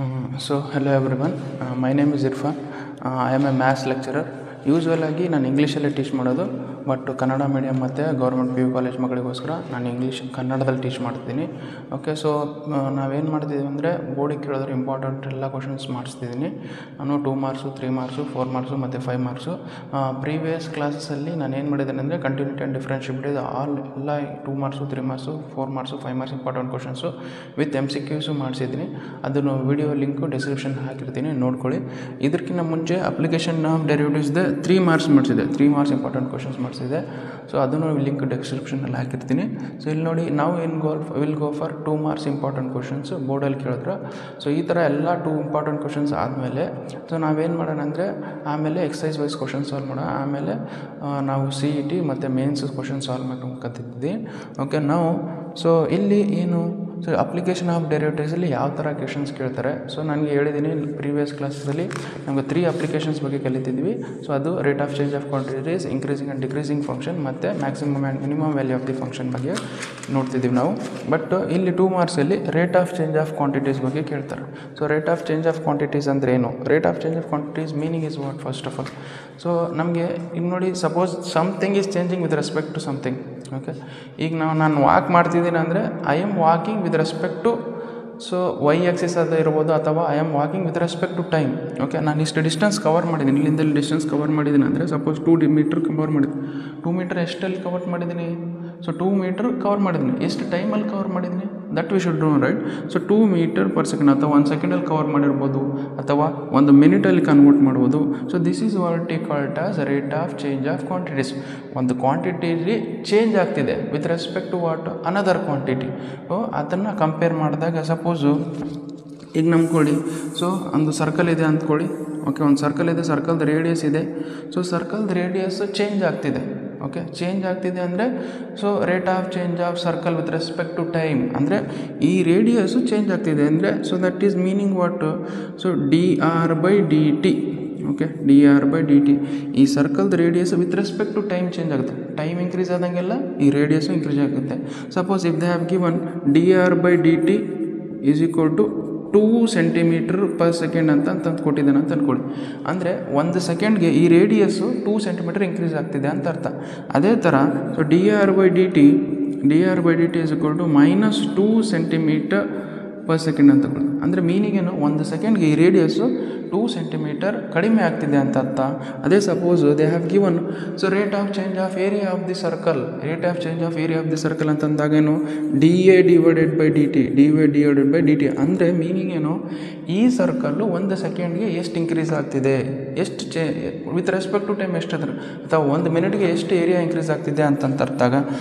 Hello everyone. My name is Irfan. I am a maths lecturer. Usual ಆಗಿ ನಾನು ಇಂಗ್ಲೀಷಲ್ಲೇ teach ಮಾಡೋದು, but Kannada medium ಮತ್ತು government PU college ಮಕ್ಕಳಿಗೋಸ್ಕರ ನಾನು ಕನ್ನಡದಲ್ಲಿ ಟೀಚ್ ಮಾಡ್ತೀನಿ. ಓಕೆ, ಸೊ ನಾವೇನು ಮಾಡ್ತಿದ್ದೀವಿ ಅಂದರೆ ಬೋರ್ಡಿಗೆ ಕೇಳಿದ್ರೆ ಇಂಪಾರ್ಟೆಂಟ್ ಎಲ್ಲ ಕ್ವಶನ್ಸ್ ಮಾಡಿಸ್ತಿದ್ದೀನಿ. ನಾನು 2 ಮಾರ್ಕ್ಸು, 3 ಮಾರ್ಕ್ಸು, 4 ಮಾರ್ಕ್ಸು ಮತ್ತು 5 ಮಾರ್ಕ್ಸು. ಪ್ರೀವಿಯಸ್ ಕ್ಲಾಸಸ್ಸಲ್ಲಿ ನಾನು ಏನು ಮಾಡಿದ್ದೇನೆ ಅಂದರೆ ಕಂಟಿನ್ಯೂಟಿ ಆ್ಯಂಡ್ ಡಿಫ್ರೆನ್ಷಿಯಬಿಲಿಟಿ ಎಲ್ಲ 2 marks, 3 marks, 4 marks, 5 marks important questions with MCQಸು ಮಾಡಿಸಿದ್ದೀನಿ. ಅದನ್ನು ವಿಡಿಯೋ ಲಿಂಕು ಡಿಸ್ಕ್ರಿಪ್ಷನ್ ಹಾಕಿರ್ತೀನಿ, ನೋಡ್ಕೊಳ್ಳಿ. ಇದಕ್ಕಿಂತ ಮುಂಚೆ ಅಪ್ಲಿಕೇಶನ್ ಆಫ್ ಡೆರಿವೇಟಿವ್ಸ್ದೆ 3 ಮಾರ್ಕ್ಸ್ ಮಾಡಿಸಿದೆ, 3 ಮಾರ್ಕ್ಸ್ ಇಂಪಾರ್ಟೆಂಟ್ ಕ್ವಶನ್ಸ್ ಮಾಡಿಸಿದೆ. ಸೊ ಅದನ್ನು ಲಿಂಕ್ ಡಿಸ್ಕ್ರಿಪ್ಷನಲ್ಲಿ ಹಾಕಿರ್ತೀನಿ. ಸೊ ಇಲ್ಲಿ ನೋಡಿ, ನಾವು will go for 2 marks important questions ಬೋರ್ಡಲ್ಲಿ ಕೇಳಿದ್ರೆ. ಸೊ ಈ ಥರ ಎಲ್ಲ 2 ಇಂಪಾರ್ಟೆಂಟ್ ಕ್ವಶನ್ಸ್ ಆದಮೇಲೆ ಸೊ ನಾವೇನು ಮಾಡೋಣ ಅಂದರೆ ಆಮೇಲೆ ಎಕ್ಸಸೈಸ್ ವೈಸ್ ಕ್ವಶನ್ ಸಾಲ್ವ್ ಮಾಡೋಣ. ಆಮೇಲೆ ನಾವು CET ಮತ್ತು ಮೇನ್ಸ್ ಕ್ವಶನ್ ಸಾಲ್ವ್ ಮಾಡ್ಕೊಂತಿದ್ವಿ. ಓಕೆ, ನಾವು ಸೊ ಇಲ್ಲಿ ಏನು ಸೊ ಅಪ್ಲಿಕೇಶನ್ ಆಫ್ ಡೆರಿವೇಟಿವ್ಸಲ್ಲಿ ಯಾವ ಥರ ಕ್ವೆಶನ್ಸ್ ಕೇಳ್ತಾರೆ. ಸೊ ನನಗೆ ಹೇಳಿದ್ದೀನಿ ಪ್ರೀವಿಯಸ್ ಕ್ಲಾಸಲ್ಲಿ ನಮಗೆ 3 ಅಪ್ಲಿಕೇಶನ್ಸ್ ಬಗ್ಗೆ ಕಲಿತಿದ್ವಿ. ಸೊ ಅದು rate of change of quantities, increasing and decreasing function ಮತ್ತು maximum and minimum value of the function ಬಗ್ಗೆ ನೋಡ್ತಿದ್ದೀವಿ ನಾವು. ಬಟ್ ಇಲ್ಲಿ 2 ಮಾರ್ಕ್ಸಲ್ಲಿ rate of change of quantities ಬಗ್ಗೆ ಕೇಳ್ತಾರೆ. So rate of change of quantities ಅಂದರೆ ಏನು? Rate of change of quantities meaning is what first of all. So ನಮಗೆ ಈಗ ನೋಡಿ, suppose something is changing with respect to something. Okay, ಈಗ ನಾನು walk ಮಾಡ್ತಿದ್ದೀನಿ ಅಂದರೆ I am walking with respect to so Y axis ಅದು ಇರ್ಬೋದು, ಅಥವಾ I am walking with respect to time. Okay, ನಾನು ಇಷ್ಟು ಡಿಸ್ಟೆನ್ಸ್ ಕವರ್ ಮಾಡಿದ್ದೀನಿ, ಇಲ್ಲಿಂದ ಡಿಸ್ಟೆನ್ಸ್ ಕವರ್ ಮಾಡಿದ್ದೀನಿ ಅಂದರೆ ಸಪೋಸ್ 2 ಮೀಟ್ರ್ ಕವರ್ ಮಾಡಿದ್ದೀನಿ. 2 ಮೀಟ್ರ್ ಎಷ್ಟಲ್ಲಿ ಕವರ್ ಮಾಡಿದ್ದೀನಿ? ಸೊ 2 ಮೀಟ್ರ್ ಕವರ್ ಮಾಡಿದ್ದೀನಿ. ಎಷ್ಟು ಟೈಮಲ್ಲಿ ಕವರ್ ಮಾಡಿದ್ದೀನಿ? That we should know, right? So 2 metre per second ಅಥವಾ 1 ಸೆಕೆಂಡಲ್ಲಿ ಕವರ್ ಮಾಡಿರ್ಬೋದು, ಅಥವಾ 1 ಮಿನಿಟಲ್ಲಿ ಕನ್ವರ್ಟ್ ಮಾಡ್ಬೋದು. So this is what is called as rate of change of quantities. ಒಂದು ಕ್ವಾಂಟಿಟಿಲಿ ಚೇಂಜ್ ಆಗ್ತಿದೆ with respect to what another quantity. So ಅದನ್ನು ಕಂಪೇರ್ ಮಾಡಿದಾಗ ಸಪೋಸು ಈಗ ನಂಬ್ಕೊಳ್ಳಿ, ಸೊ ಒಂದು ಸರ್ಕಲ್ ಇದೆ ಅಂದ್ಕೊಳ್ಳಿ. ಓಕೆ, ಒಂದು ಸರ್ಕಲ್ ಇದೆ, ಸರ್ಕಲ್ದು ರೇಡಿಯಸ್ ಇದೆ. ಸೊ ಸರ್ಕಲ್ದು ರೇಡಿಯಸ್ ಚೇಂಜ್ ಆಗ್ತಿದೆ. ಓಕೆ, ಚೇಂಜ್ ಆಗ್ತಿದೆ ಅಂದರೆ so rate of change of circle with respect to time ಅಂದರೆ ಈ ರೇಡಿಯಸ್ಸು ಚೇಂಜ್ ಆಗ್ತಿದೆ ಅಂದರೆ so that is meaning what? So dr/dt. Okay, dr/dt. ಈ ಸರ್ಕಲ್ದು radius with respect to time change ಆಗುತ್ತೆ. ಟೈಮ್ ಇನ್ಕ್ರೀಸ್ ಆದಂಗೆಲ್ಲ ಈ ರೇಡಿಯಸ್ಸು ಇನ್ಕ್ರೀಸ್ ಆಗುತ್ತೆ. Suppose if they have given dr/dt is equal to 2 centimetre per second ಅಂತ ಕೊಟ್ಟಿದ್ದಾನೆ ಅಂತ ಅಂದ್ಕೊಳ್ಳಿ. ಅಂದರೆ 1 ಸೆಕೆಂಡ್ಗೆ ಈ ರೇಡಿಯಸ್ಸು 2 ಸೆಂಟಿಮೀಟರ್ ಇನ್ಕ್ರೀಸ್ ಆಗ್ತಿದೆ ಅಂತ ಅರ್ಥ. ಅದೇ ಥರ so dr/dt is equal to -2 centimetre per second ಅಂತ ಕೊಡಿ. ಅಂದರೆ ಮೀನಿಂಗ್ ಏನು? 1 ಸೆಕೆಂಡ್ಗೆ ಈ ರೇಡಿಯಸ್ಸು 2 ಸೆಂಟಿಮೀಟರ್ ಕಡಿಮೆ ಆಗ್ತಿದೆ ಅಂತ ಅರ್ಥ. ಅದೇ suppose they have given so rate of change of area of the circle. Rate of change of area of the circle ಅಂತಂದಾಗೇನು? dA/dt. ಅಂದರೆ ಮೀನಿಂಗ್ ಏನು? ಈ ಸರ್ಕಲ್ಲು 1 ಸೆಕೆಂಡ್ಗೆ ಎಷ್ಟು ಇನ್ಕ್ರೀಸ್ ಆಗ್ತಿದೆ, ಎಷ್ಟು ವಿತ್ ರೆಸ್ಪೆಕ್ಟ್ ಟು ಟೈಮ್ ಎಷ್ಟು ಅದ್ರ, ಅಥವಾ 1 ಮಿನಿಟ್ಗೆ ಎಷ್ಟು ಏರಿಯಾ ಇನ್ಕ್ರೀಸ್ ಆಗ್ತಿದೆ ಅಂತಂತ ಅರ್ಥಾಗ.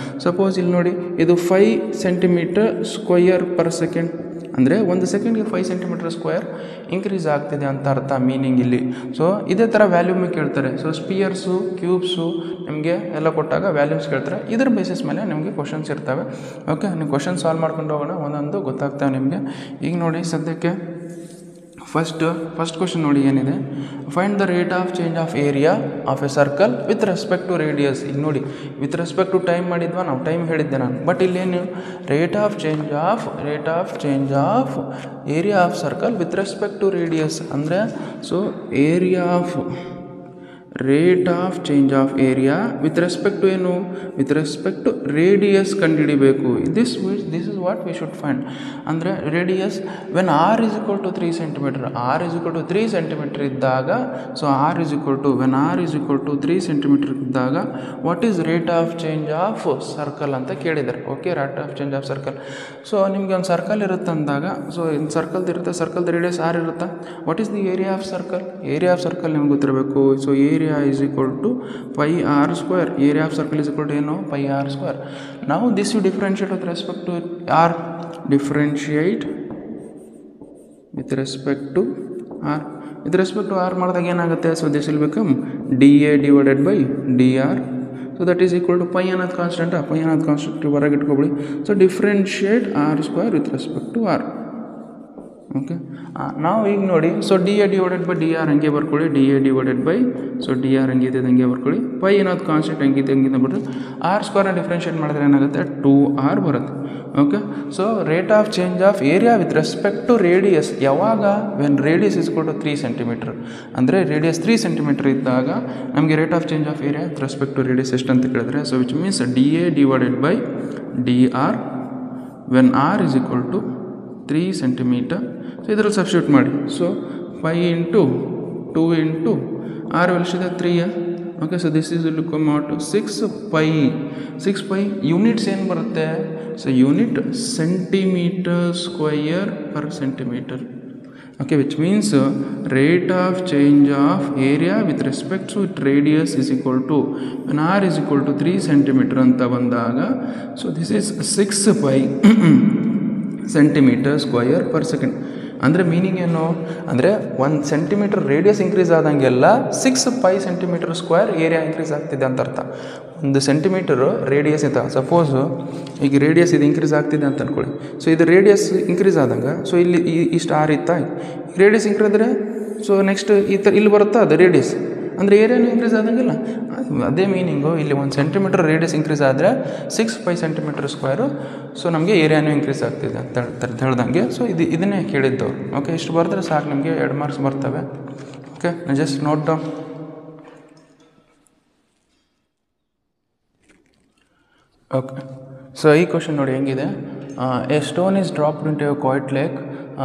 ಸಪೋಸ್ ಇಲ್ಲಿ ನೋಡಿ, ಇದು 5 ಸೆಂಟಿಮೀಟರ್ ಸ್ಕ್ವಯರ್ ಪರ್ ಸೆಕೆಂಡ್ ಅಂದರೆ 1 ಸೆಕೆಂಡ್ಗೆ 5 ಸೆಂಟಿಮೀಟರ್ ಸ್ಕ್ವೇರ್ ಇನ್ಕ್ರೀಸ್ ಆಗ್ತಿದೆ ಅಂತ ಅರ್ಥ ಮೀನಿಂಗ್ ಇಲ್ಲಿ. ಸೊ ಇದೇ ಥರ ವ್ಯಾಲ್ಯೂಮ್ ಕೇಳ್ತಾರೆ. ಸೊ ಸ್ಪಿಯರ್ಸು, ಕ್ಯೂಬ್ಸು ನಿಮಗೆ ಎಲ್ಲ ಕೊಟ್ಟಾಗ ವ್ಯಾಲ್ಯೂಮ್ಸ್ ಕೇಳ್ತಾರೆ. ಇದ್ರ ಬೇಸಿಸ್ ಮೇಲೆ ನಿಮಗೆ ಕ್ವಶನ್ಸ್ ಇರ್ತವೆ. ಓಕೆ, ನೀವು ಕ್ವಶನ್ ಸಾಲ್ವ್ ಮಾಡ್ಕೊಂಡು ಹೋಗೋಣ, ಒಂದೊಂದು ಗೊತ್ತಾಗ್ತವೆ ನಿಮಗೆ. ಈಗ ನೋಡಿ, ಸದ್ಯಕ್ಕೆ ಫಸ್ಟ್ ಕ್ವಶನ್ ನೋಡಿ ಏನಿದೆ. Find the rate of change of area of a circle with respect to radius. ಈಗ ನೋಡಿ, ವಿತ್ ರೆಸ್ಪೆಕ್ಟ್ ಟು ಟೈಮ್ ಮಾಡಿದ್ವಾ ನಾವು, ಟೈಮ್ ಹೇಳಿದ್ದೆ ನಾನು. ಬಟ್ ಇಲ್ಲೇನು? Rate of change of area of circle with respect to radius ಅಂದರೆ so rate of change of area with respect to ಏನು? With respect to radius ಕಂಡುಹಿಡಿಬೇಕು. This is what we should find. ಅಂದರೆ radius when r is equal to 3 centimetre, r is equal to 3 centimetre ಇದ್ದಾಗ, so when r is equal to 3 centimetre ಇದ್ದಾಗ what is rate of change of circle ಅಂತ ಕೇಳಿದ್ದಾರೆ. Okay, rate of change of circle. So ನಿಮಗೆ ಒಂದು circle ಇರುತ್ತೆ ಅಂದಾಗ, so ಇನ್ನು ಸರ್ಕಲ್ದು ಇರುತ್ತೆ, ಸರ್ಕಲ್ದು ರೇಡಿಯಸ್ r ಇರುತ್ತೆ. What is the area of circle? Area of circle ನಿಮ್ಗೆ ಗೊತ್ತಿರಬೇಕು. So area is equal to pi r square. Area of circle is equal to ಏನು? pi r square. Now this you differentiate with respect to r. Differentiate with respect to r. With respect to r ಮಾಡಿದಾಗ ಏನಾಗುತ್ತೆ? So this will become dA/dr. So that is equal to pi ಅನ್ನೋದು constant. pi ಅನ್ನೋದು constant ಹೊರಗೆ ಇಟ್ಕೊಬಿಡಿ. So differentiate r square with respect to r. Okay ನಾವು ಈಗ ನೋಡಿ so D A divided by D R ಹಂಗೆ ಬರ್ಕೊಳ್ಳಿ, D A divided by so D R ಹಂಗಿದೆ ಹಂಗೆ ಬರ್ಕೊಳ್ಳಿ, ಪೈ ಅನ್ನೋದು ಕಾನ್ಸ್ಟೆಂಟ್ ಹಂಗಿದೆ ಬರುತ್ತೆ. ಆರ್ ಸ್ಕ್ವೇರ್ನ ಡಿಫ್ರೆನ್ಷಿಯೇಟ್ ಮಾಡಿದ್ರೆ ಏನಾಗುತ್ತೆ 2r ಬರುತ್ತೆ. Okay so rate of change of area with respect to radius ಯಾವಾಗ ವೆನ್ ರೇಡಿಯಸ್ ಇಸ್ ಕೊಟ್ಟು 3 ಸೆಂಟಿಮೀಟರ್, ಅಂದರೆ ರೇಡಿಯಸ್ 3 ಸೆಂಟಿಮೀಟರ್ ಇದ್ದಾಗ ನಮಗೆ rate of change of area with respect to radius ಎಷ್ಟು ಅಂತ ಕೇಳಿದ್ರೆ, so which means d A divided by D r when R is equal to 3 centimetre. So ಇದರಲ್ಲಿ substitute ಮಾಡಿ. So 5 into 2 into r ಎಷ್ಟಿದೆ 3. Okay so this is will come out 6 pi units ಏನು ಬರುತ್ತೆ, so unit centimetre square per centimetre. Okay which means rate of change of area with respect to radius is equal to when R is equal to 3 centimetre ಅಂತ ಬಂದಾಗ, so this is 6 pi centimetre square per second. ಅಂದರೆ meaning ಏನು ಅಂದರೆ 1 centimetre radius increase ಆದಂಗೆಲ್ಲ 6 pi centimetre square area increase ಆಗ್ತಿದೆ ಅಂತ ಅರ್ಥ. 1 centimetre radius ಇತ್ತ, ಸಪೋಸು ಈಗ ರೇಡಿಯಸ್ ಇದು ಇನ್ಕ್ರೀಸ್ ಆಗ್ತಿದೆ ಅಂತ ಅಂದ್ಕೊಳ್ಳಿ. ಸೊ ಇದು ರೇಡಿಯಸ್ ಇನ್ಕ್ರೀಸ್ ಆದಂಗೆ ಸೊ ಇಲ್ಲಿ ಇಷ್ಟು ಆರ್ ಇತ್ತಾ, ರೇಡಿಯಸ್ ಇನ್ಕ್ರೀಸ್ ಆದರೆ ಸೊ ನೆಕ್ಸ್ಟ್ ಇಲ್ಲಿ ಬರುತ್ತಾ ಅದು ರೇಡಿಯಸ್, ಅಂದರೆ ಏರಿಯಾನು ಇನ್ಕ್ರೀಸ್ ಆದಂಗಿಲ್ಲ. ಅದೇ ಮೀನಿಂಗು ಇಲ್ಲಿ 1 ಸೆಂಟಿಮೀಟರ್ ರೇಡಿಯಸ್ ಇನ್ಕ್ರೀಸ್ ಆದರೆ 6 ಪೈ ಸೆಂಟಿಮೀಟರ್ ಸ್ಕ್ವೇರು ಸೊ ನಮಗೆ ಏರಿಯಾನು ಇನ್ಕ್ರೀಸ್ ಆಗ್ತಿದೆ ಅಂತ ಹೇಳ್ದಂಗೆ. ಸೊ ಇದನ್ನೇ ಕೇಳಿದ್ದು. ಓಕೆ ಇಷ್ಟು ಬರೆದ್ರೆ ಸಾಕು, ನಮಗೆ 2 ಮಾರ್ಕ್ಸ್ ಬರ್ತವೆ. Okay just note down. Okay so ಈ ಕ್ವಶನ್ ನೋಡಿ ಹೆಂಗಿದೆ. A stone is dropped into a quiet lake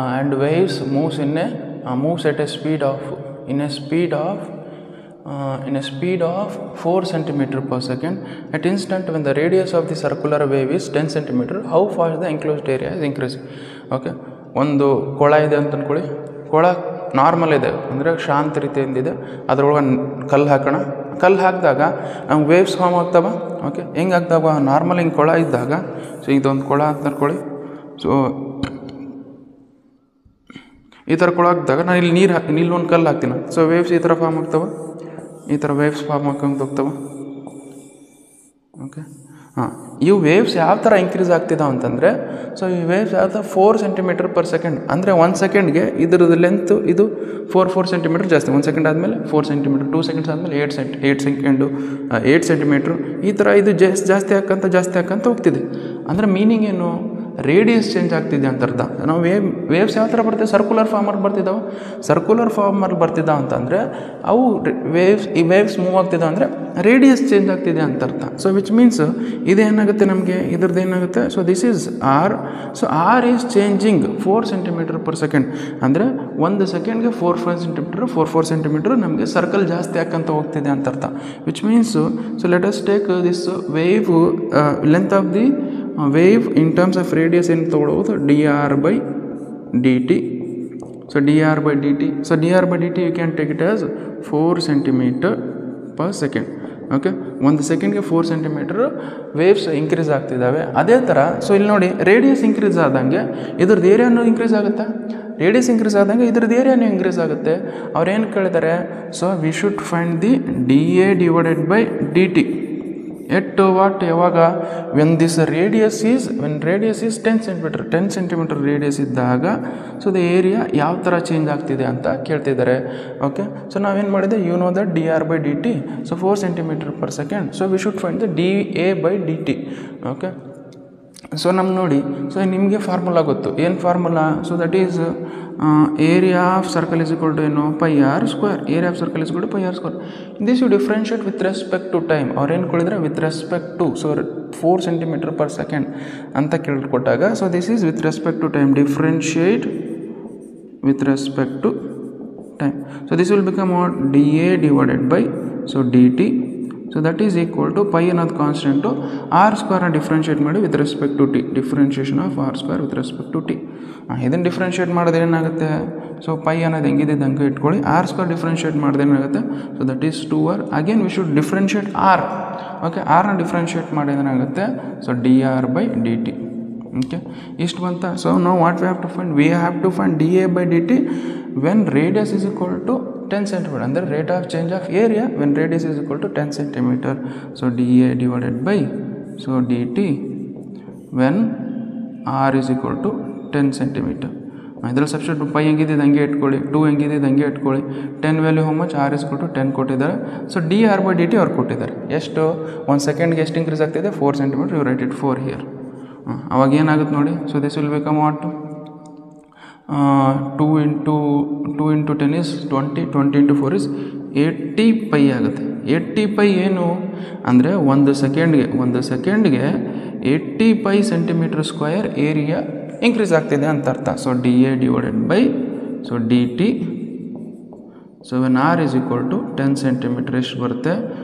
and waves moves at a speed of 4 cm per second. At instant when the radius of the circular wave is 10 cm, how fast the enclosed area is increasing. Okay ಒಂದು ಕೊಳ ಇದೆ ಅಂತ ಅಂದ್ಕೊಳ್ಳಿ. ಕೊಳ normal ಇದೆ ಅಂದರೆ ಶಾಂತ ರೀತಿಯಿಂದಿದೆ, ಅದರೊಳಗೆ ಕಲ್ಲು ಹಾಕೋಣ. ಕಲ್ಲು ಹಾಕಿದಾಗ ನಮ್ಗೆ ವೇವ್ಸ್ ಫಾರ್ಮ್ ಆಗ್ತಾವ. ಓಕೆ ಹೆಂಗೆ ಆಗ್ತಾವ, ನಾರ್ಮಲ್ ಹಿಂಗೆ ಕೊಳ ಇದ್ದಾಗ, ಸೊ ಇದೊಂದು ಕೊಳ ಅಂತ ಅಂದ್ಕೊಳ್ಳಿ. ಸೊ ಈ ಥರ ಕೊಳ ಹಾಕಿದಾಗ ನಾನು ಇಲ್ಲಿ ಇಲ್ಲೊಂದು ಕಲ್ಲು ಹಾಕ್ತೀನಿ. ಸೊ ವೇವ್ಸ್ ಈ ಥರ ಫಾರ್ಮ್ ಆಗ್ತಾವೆ, ಈ ಥರ ವೇವ್ಸ್ ಫಾರ್ಮ್ ಹಾಕೊಂಡು ಹೋಗ್ತಾವೆ. ಓಕೆ ಇವು ವೇವ್ಸ್ ಯಾವ ಥರ ಇನ್ಕ್ರೀಸ್ ಆಗ್ತಿದ್ದಾವೆ ಅಂತಂದರೆ, ಸೊ ಈ ವೇವ್ಸ್ ಯಾವ ಥರ 4 ಸೆಂಟಿಮೀಟರ್ ಪರ್ ಸೆಕೆಂಡ್, ಅಂದರೆ 1 ಸೆಕೆಂಡ್ಗೆ ಇದ್ರದ್ದು ಲೆಂತು ಇದು 4 ಸೆಂಟಿಮೀಟರ್ ಜಾಸ್ತಿ. 1 ಸೆಕೆಂಡ್ ಆದಮೇಲೆ 4 ಸೆಂಟಿಮೀಟರ್, 2 ಸೆಕೆಂಡ್ಸ್ ಆದಮೇಲೆ 8 ಸೆಂಟಿಮೀಟ್ರು, ಈ ಥರ ಇದು ಜಾಸ್ತಿ ಹಾಕಂತ ಹೋಗ್ತಿದೆ. ಅಂದರೆ ಮೀನಿಂಗ್ ಏನು, ರೇಡಿಯಸ್ ಚೇಂಜ್ ಆಗ್ತಿದೆ ಅಂತ ಅರ್ಥ. ನಾವು ವೇವ್ಸ್ ಯಾವ ಥರ ಬರ್ತಿದೆ, ಸರ್ಕ್ಯುಲರ್ ಫಾರ್ಮಲ್ಲಿ ಬರ್ತಿದ್ದಾವೆ. ಸರ್ಕ್ಯುಲರ್ ಫಾರ್ಮಲ್ಲಿ ಬರ್ತಿದ್ದಾವೆ ಅಂತಂದರೆ ಅವು ವೇವ್ಸ್ ಮೂವ್ ಆಗ್ತಿದ್ದಾವೆ ಅಂದರೆ ರೇಡಿಯಸ್ ಚೇಂಜ್ ಆಗ್ತಿದೆ ಅಂತ ಅರ್ಥ. ಸೊ ವಿಚ್ ಮೀನ್ಸ್ ಇದೇನಾಗುತ್ತೆ ನಮಗೆ, ಇದ್ರದ್ದು ಏನಾಗುತ್ತೆ, so this is r. So r is changing 4 centimetre per second, ಅಂದರೆ 1 ಸೆಕೆಂಡ್ಗೆ 4 ಸೆಂಟಿಮೀಟರ್ ನಮಗೆ ಸರ್ಕಲ್ ಜಾಸ್ತಿ ಹಾಕಂತ ಹೋಗ್ತಿದೆ ಅಂತ ಅರ್ಥ. Which means so let us take this wavelength of the wave in terms of radius ಏನು ತೊಗೊಳ್ಬೋದು, dr/dt. So dr/dt, so dr/dt you can take it as 4 centimetre per second. Okay 1 ಸೆಕೆಂಡ್ಗೆ 4 centimetre waves increase ಆಗ್ತಿದ್ದಾವೆ. ಅದೇ ಥರ so ಇಲ್ಲಿ ನೋಡಿ radius increase ಆದಂಗೆ ಇದ್ರದ್ದು ಏರಿಯಾನು ಇನ್ಕ್ರೀಸ್ ಆಗುತ್ತೆ. ರೇಡಿಯಸ್ ಇನ್ಕ್ರೀಸ್ ಆದಂಗೆ ಇದ್ರದ್ದು ಏರಿಯಾನು ಇನ್ಕ್ರೀಸ್ ಆಗುತ್ತೆ. ಅವ್ರೇನು ಕೇಳಿದ್ದಾರೆ, so we should find the dA/dt at what, ಯಾವಾಗ when radius is 10 centimetre radius ಇದ್ದಾಗ ಸೊ ದ ಏರಿಯಾ ಯಾವ ಥರ ಚೇಂಜ್ ಆಗ್ತಿದೆ ಅಂತ ಕೇಳ್ತಿದ್ದಾರೆ. ಓಕೆ ಸೊ ನಾವೇನು ಮಾಡಿದೆ, you know that dr/dt, so 4 centimetre per second. So we should find the dA/dt. Okay so ನಮ್ಗೆ ನೋಡಿ, ಸೊ ನಿಮಗೆ ಫಾರ್ಮುಲಾ ಗೊತ್ತು, ಏನು formula, so that is area of circle is equal to ಏನು πr². Area of circle is equal to πr². This you differentiate with respect to time. ಅವ್ರು ಏನು ಕೊಡಿದ್ರೆ with respect to, so 4 centimetre per second ಅಂತ ಕೇಳ್ಕೊಟ್ಟಾಗ, so this is with respect to time, differentiate with respect to time. So this will become what, dA/dt. So that is equal to pi ಅನ್ನೋದು constant, r² differentiate ಮಾಡಿ with respect to t, differentiation of r² with respect to t. ಇದನ್ನು differentiate ಮಾಡಿದ್ರೆ ಏನಾಗುತ್ತೆ, so pi ಅನ್ನೋದು ಹೆಂಗಿದೆ ಹಂಗೆ ಇಟ್ಕೊಳ್ಳಿ, r² differentiate ಮಾಡಿದ್ರೆ ಏನಾಗುತ್ತೆ, so that is 2r. Again we should differentiate r. Okay ಆರ್ನ ಡಿಫ್ರೆನ್ಷಿಯೇಟ್ ಮಾಡಿದ್ರೆ ಏನಾಗುತ್ತೆ, ಸೊ dr/dt. ಓಕೆ ಇಷ್ಟು ಬಂತ. ಸೊ ನಾವು what we have to find dA/dt when radius is equal to 10 centimetre, ಅಂದರೆ rate of change of area when radius is equal to 10 centimetre. So dA/dt when r is equal to 10 centimetre. ಇದರಲ್ಲಿ substitute pi ಹೆಂಗಿದ್ದು ಹಂಗೆ ಇಟ್ಕೊಳ್ಳಿ, 2 ಹೆಂಗಿದ್ದು ಹಂಗೆ ಇಟ್ಕೊಳ್ಳಿ. 10 value how much, r is ಕೊಟ್ಟು 10 ಕೊಟ್ಟಿದ್ದಾರೆ. ಸೊ dr/dt ಅವ್ರು ಕೊಟ್ಟಿದ್ದಾರೆ. ಎಷ್ಟು 1 ಸೆಕೆಂಡ್ಗೆ ಎಷ್ಟು ಇಂಕ್ರೀಸ್ ಆಗ್ತಿದೆ, 4 centimetre. You write it 4 here. ಅವಾಗ ಏನಾಗುತ್ತೆ ನೋಡಿ. So this will become what, 2 into 10 is 20, 20 into 4 is 80 pi ಆಗುತ್ತೆ. 80 ಪೈ ಏನು ಅಂದರೆ ಒಂದು ಸೆಕೆಂಡ್ಗೆ 80 pi centimetre square area increase ಆಗ್ತಿದೆ ಅಂತ ಅರ್ಥ. So dA/dt. So when r is equal to 10 centimetre ಎಷ್ಟು ಬರುತ್ತೆ,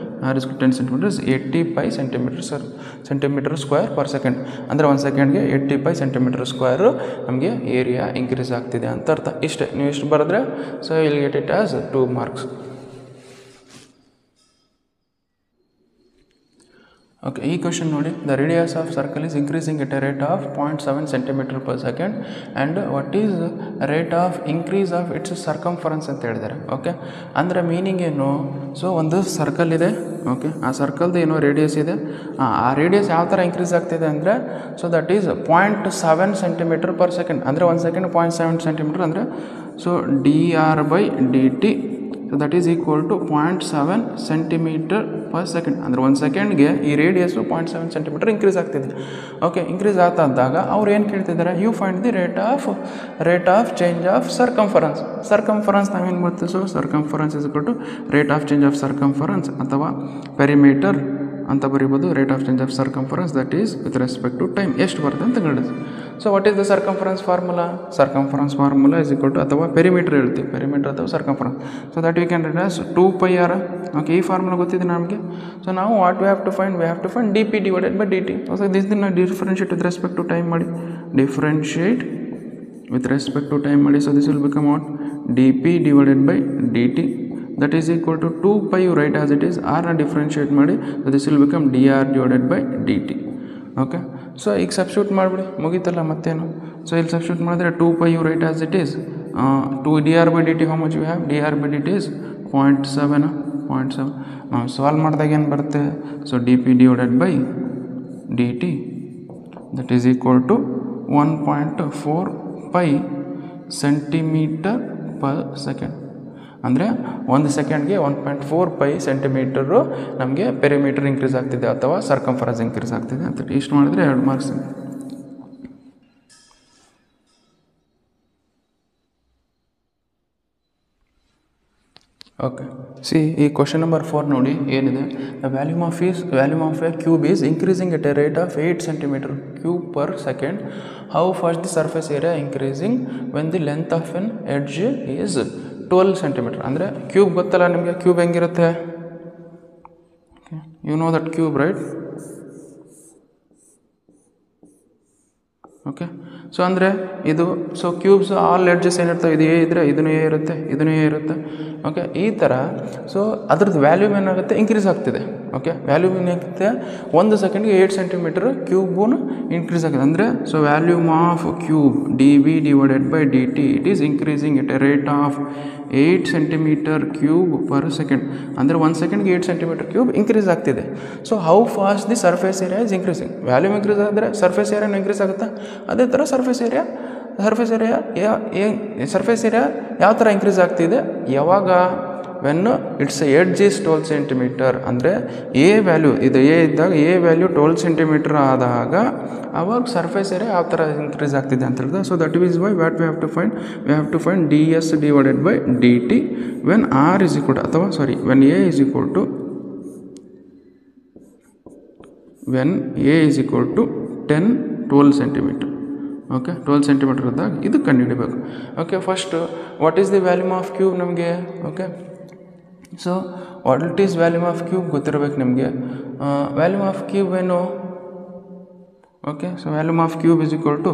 r is 10 centimetre is 80 pi centimetre square per second. ಅಂದರೆ 1 ಸೆಕೆಂಡ್ಗೆ 80 ಪೈ ಸೆಂಟಿಮೀಟರ್ ಸ್ಕ್ವಯರು ನಮಗೆ ಏರಿಯಾ ಇನ್ಕ್ರೀಸ್ ಆಗ್ತಿದೆ ಅಂತ ಅರ್ಥ. ಇಷ್ಟೇ, ನೀವು ಇಷ್ಟು ಬರೆದ್ರೆ so will get it as 2 marks. Okay, ಈ ಕ್ವಶನ್ ನೋಡಿ. The radius of circle is increasing at a rate of 0.7 centimetre per second and what is rate of increase of it's circumference ಅಂತ ಹೇಳಿದ್ದಾರೆ. ಓಕೆ, ಅಂದರೆ meaning ಏನು, so ಒಂದು circle ಇದೆ. Okay, ಆ ಸರ್ಕಲ್ದು ಏನೋ ರೇಡಿಯಸ್ ಇದೆ. ಆ ರೇಡಿಯಸ್ ಯಾವ ಥರ ಇನ್ಕ್ರೀಸ್ ಆಗ್ತಿದೆ ಅಂದರೆ, so that is 0.7 centimetre per second. ಅಂದರೆ 1 ಸೆಕೆಂಡ್ 0.7 ಸೆಂಟಿಮೀಟರ್ ಅಂದರೆ so dr/dt. So that is equal to 0.7 centimetre per second. ಅಂದರೆ 1 ಸೆಕೆಂಡ್ಗೆ ಈ ರೇಡಿಯಸ್ಸು 0.7 ಸೆಂಟಿಮೀಟರ್ ಇನ್ಕ್ರೀಸ್ ಆಗ್ತಿದೆ. ಓಕೆ, ಇನ್ಕ್ರೀಸ್ ಆಗ್ತಾದಾಗ ಅವ್ರು ಏನು ಕೇಳ್ತಿದ್ದಾರೆ, you find the rate of change of circumference ನಾವೇನು ಮಾಡ್ತೀವಿ. So circumference is equal to rate of change of circumference ಅಥವಾ ಪೆರಿಮೀಟರ್ ಅಂತ ಬರೀಬೋದು. Rate of change of circumference that is with respect to time ಎಷ್ಟು ಬರುತ್ತೆ ಅಂತ ಹೇಳಿದ್ರು. So what is the circumference formula is equal to, ಅಥವಾ perimeter ಹೇಳ್ತೀವಿ, perimeter ಅಥವಾ circumference. So that we can write as 2πr. Okay, ಈ formula ಗೊತ್ತಿದೆ ನಮಗೆ. ಸೊ ನಾವು what we have to find dp/dt. So ದಿಸ್ನ differentiate with respect to time ಮಾಡಿ, so this will become what, dp/dt. that is equal to 2π. you write as it is, r na differentiate ಮಾಡಿ, so this will become dr/dt. Okay, so ಈಗ substitute ಮಾಡಿಬಿಡಿ, ಮುಗೀತಲ್ಲ ಮತ್ತೇನು. So ಇಲ್ಲಿ substitute ಮಾಡಿದ್ರೆ 2π you write as it is, 2 dr/dt how much you have, dr/dt is 0.7. ನಾವು solve ಮಾಡಿದಾಗ ಏನು ಬರುತ್ತೆ, so dp/dt that is equal to 1.4π centimetre per second. ಅಂದರೆ 1 ಸೆಕೆಂಡ್ಗೆ 1.4π ಸೆಂಟಿಮೀಟರು ನಮಗೆ ಪೆರಿಮೀಟರ್ ಇನ್ಕ್ರೀಸ್ ಆಗ್ತಿದೆ ಅಥವಾ ಸರ್ಕಂಫರೆನ್ಸ್ ಇನ್ಕ್ರೀಸ್ ಆಗ್ತಿದೆ ಅಂತ. ಇಷ್ಟು ಮಾಡಿದ್ರೆ 2 ಮಾರ್ಕ್ಸ್. ಓಕೆ, ಸಿ ಈ ಕ್ವಶನ್ ನಂಬರ್ 4 ನೋಡಿ ಏನಿದೆ. The volume of a cube is increasing at a rate of 8 centimetre cube per second. How fast the surface area increasing when the length of an edge is 12 centimetre. ಅಂದರೆ cube ಗೊತ್ತಲ್ಲ ನಿಮಗೆ, cube ಹೆಂಗಿರುತ್ತೆ, you know that cube right. Okay, so ಅಂದರೆ ಇದು, so cubes all edges ಏನಿರ್ತವೆ, ಇದು a ಇದ್ದರೆ ಇದನ್ನು ಎ ಇರುತ್ತೆ. ಓಕೆ, ಈ ಥರ. ಸೊ ಅದ್ರದ್ದು ವ್ಯಾಲ್ಯೂಮ್ ಏನಾಗುತ್ತೆ, ಇನ್ಕ್ರೀಸ್ ಆಗ್ತಿದೆ. ಓಕೆ, ವ್ಯಾಲ್ಯೂಮ್ ಏನಾಗುತ್ತೆ, 1 ಸೆಕೆಂಡ್ಗೆ 8 ಸೆಂಟಿಮೀಟರ್ ಕ್ಯೂಬೂ ಇನ್ಕ್ರೀಸ್ ಆಗಿದೆ. ಅಂದರೆ so volume of cube dv/dt it is increasing at a rate of 8 centimetre cube per second. ಅಂದರೆ 1 ಸೆಕೆಂಡ್ಗೆ 8 ಸೆಂಟಿಮೀಟರ್ ಕ್ಯೂಬ್ ಇನ್ಕ್ರೀಸ್ ಆಗ್ತಿದೆ. So how fast the surface area is increasing. Volume increase ಆದರೆ surface ಏರಿಯಾನು increase ಆಗುತ್ತೆ. ಅದೇ ಥರ surface area ಯಾವ ಥರ increase ಆಗ್ತಿದೆ, ಯಾವಾಗ, when it's edge is 12 centimetre. ಅಂದರೆ ಎ ವ್ಯಾಲ್ಯೂ ಇದು ಎ ಇದ್ದಾಗ ಎ ವ್ಯಾಲ್ಯೂ 12 ಸೆಂಟಿಮೀಟರ್ ಆದಾಗ ಅವಾಗ ಸರ್ಫೇಸ್ ಏರಿಯಾ ಯಾವ ಥರ ಇನ್ಕ್ರೀಸ್ ಆಗ್ತಿದೆ ಅಂತ ಹೇಳಿದೆ. So that is why what we have to find ds/dt when r is equal to, ಅಥವಾ sorry when a is equal to 12 centimetre. Okay, 12 centimetre ಇದ್ದಾಗ ಇದು ಕಂಡುಹಿಡಿಬೇಕು. Okay, first what is the volume of cube ನಮಗೆ. Okay, so what is volume of cube ಗೊತ್ತಿರಬೇಕು ನಿಮಗೆ. Volume of cube ಏನು. Okay, so volume of cube is equal to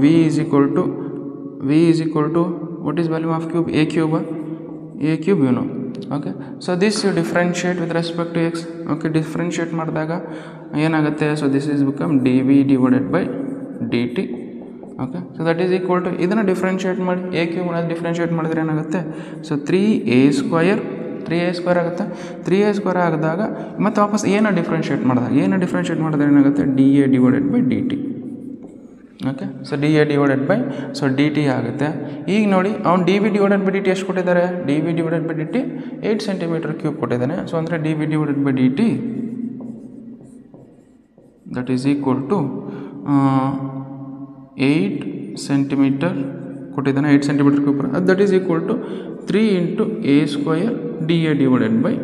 v is equal to what is value of cube, a cube you know. Okay, so this you differentiate with respect to x. Okay, differentiate ಮಾಡಿದಾಗ ಏನಾಗುತ್ತೆ, so this is become dv/dt. Okay, so that is equal to, ಇದನ್ನು differentiate ಮಾಡಿ, a cube differentiate ಮಾಡಿದ್ರೆ ಏನಾಗುತ್ತೆ, so 3a² ಆಗುತ್ತೆ. 3a² ಆಗಿದಾಗ ಮತ್ತು ವಾಪಸ್ differentiate ಮಾಡಿದ್ರೆ ಏನಾಗುತ್ತೆ, dA/dt. Okay. So D A divided by so d t ಆಗುತ್ತೆ. ಈಗ ನೋಡಿ ಅವ್ನು d v divided by d t ಎಷ್ಟು ಕೊಟ್ಟಿದ್ದಾರೆ? D v divided by d t 8 cm³ ಕೊಟ್ಟಿದ್ದಾನೆ. ಸೊ ಅಂದರೆ d v divided by d t that is equal to 8 cm ಕೊಟ್ಟಿದ್ದಾನೆ, 8 cm³. ಅದು that is equal to 3 × a² d A divided by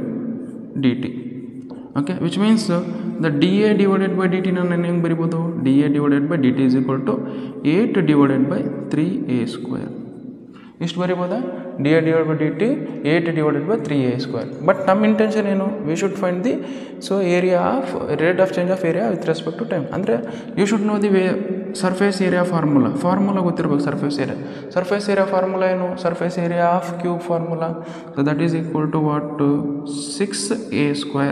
d t. Okay, which means the D A divided by d t ನಾನು ಹೆಂಗೆ ಬರಿಬೋದು? D A divided by d t is equal to 8 divided by 3a². ಇಷ್ಟು ಬರಿಬೋದಾ? D A divide by d t 8 divided by 3a². But ನಮ್ಮ intention ಏನು? We should find the so area of rate of change of area with respect to time. ಅಂದರೆ you should know the surface area formula ಗೊತ್ತಿರಬೇಕು. Surface area formula ಏನು? Surface area of cube formula. So that is equal to what? 6a².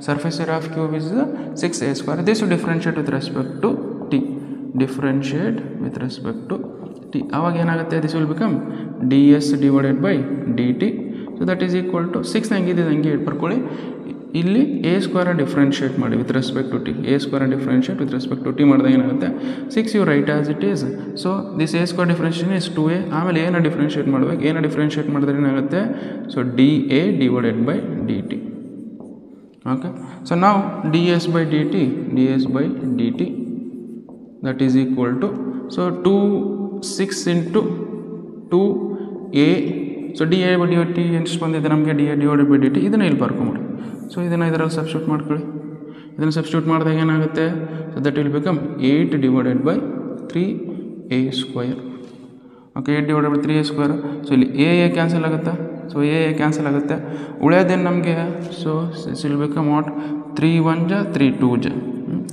Surface area of cube is 6a². This will differentiate with respect to t. ಆವಾಗ ಏನಾಗುತ್ತೆ? This will become ds divided by dt. So that is equal to 6 ಹಂಗಿದೆ ಹಂಗೆ ಬರ್ಕೊಳ್ಳಿ. ಇಲ್ಲಿ a² differentiate ಮಾಡಿ with respect to t. a² differentiate with respect to t ಮಾಡಿದಾಗ ಏನಾಗುತ್ತೆ? 6 you write as it is. So this a² differentiation is 2a. ಆಮೇಲೆ ಏನ differentiate ಮಾಡಬೇಕು? ಏನ ಡಿಫ್ರೆನ್ಷಿಯೇಟ್ ಮಾಡಿದ್ರೆ ಏನಾಗುತ್ತೆ? So D A divided by d t. Okay, so now ds by dt that is equal to so 6 into 2a. so dA by dt ಎಷ್ಟು ಬಂದಿದೆ ನಮಗೆ? dA divided by dt. ಇದನ್ನು ಇಲ್ಲಿ ಬರ್ಕೊಂಬಿಡಿ. ಸೊ ಇದನ್ನು ಇದರಲ್ಲಿ ಸಬ್ಸ್ಟಿಟ್ಯೂಟ್ ಮಾಡ್ಕೊಳ್ಳಿ. ಇದನ್ನು ಸಬ್ಸ್ಟಿಟ್ಯೂಟ್ ಮಾಡಿದಾಗ ಏನಾಗುತ್ತೆ? So that will become 8 divided by 3a². Okay, 8 divided by 3a². So ಇಲ್ಲಿ ಎ ಕ್ಯಾನ್ಸಲ್ ಆಗುತ್ತಾ? ಸೊ ಎ ಕ್ಯಾನ್ಸಲ್ ಆಗುತ್ತೆ. ಉಳಿಯೋದೇನು ನಮಗೆ? So this will become what? 3 1 ಜ 3 2 ಜ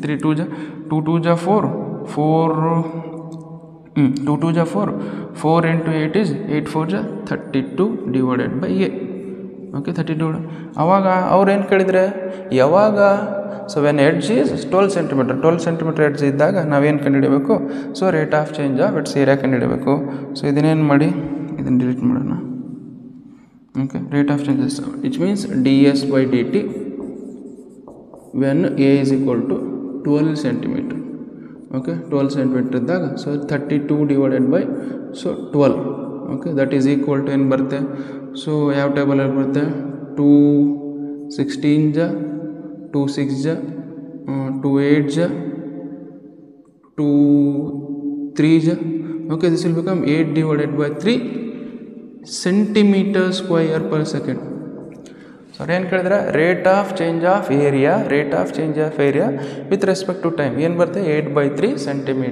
3 2 ಜ 2 2 ಜ 4 2 2 ಜ 4 4 into 8 is 8 4 ಜ 32 ಡಿವೈಡೆಡ್ ಬೈ ಎ. ಓಕೆ, 32. ಅವಾಗ ಅವ್ರು ಏನು ಕೇಳಿದರೆ ಯಾವಾಗ? So when edge is 12 cm edge ಇದ್ದಾಗ ನಾವೇನು ಕಂಡುಹಿಡಬೇಕು? So rate of change of its area ಕಂಡುಹಿಡಬೇಕು. ಸೊ ಇದನ್ನೇನು ಮಾಡಿ ಇದನ್ನು ಡಿಲೀಟ್ ಮಾಡೋಣ. Okay, rate of changes it means ds by dt ವೆನ್ a is equal to 12 cm. Okay, 12 cm ಇದ್ದಾಗ so 32 divided by so 12. Okay, that is equal to ಏನು ಬರುತ್ತೆ? So ಯಾವ ಟೇಬಲಲ್ಲಿ ಬರುತ್ತೆ? 2 16 ಜ 2 6 ಜ 2 8 ಜ 2 3 ಜ. Okay, this will become 8 divided by 3 cm² per second. So ಏನು ಕೇಳಿದ್ರೆ rate of change of area with respect to time ಏನು ಬರುತ್ತೆ? 8/3 cm²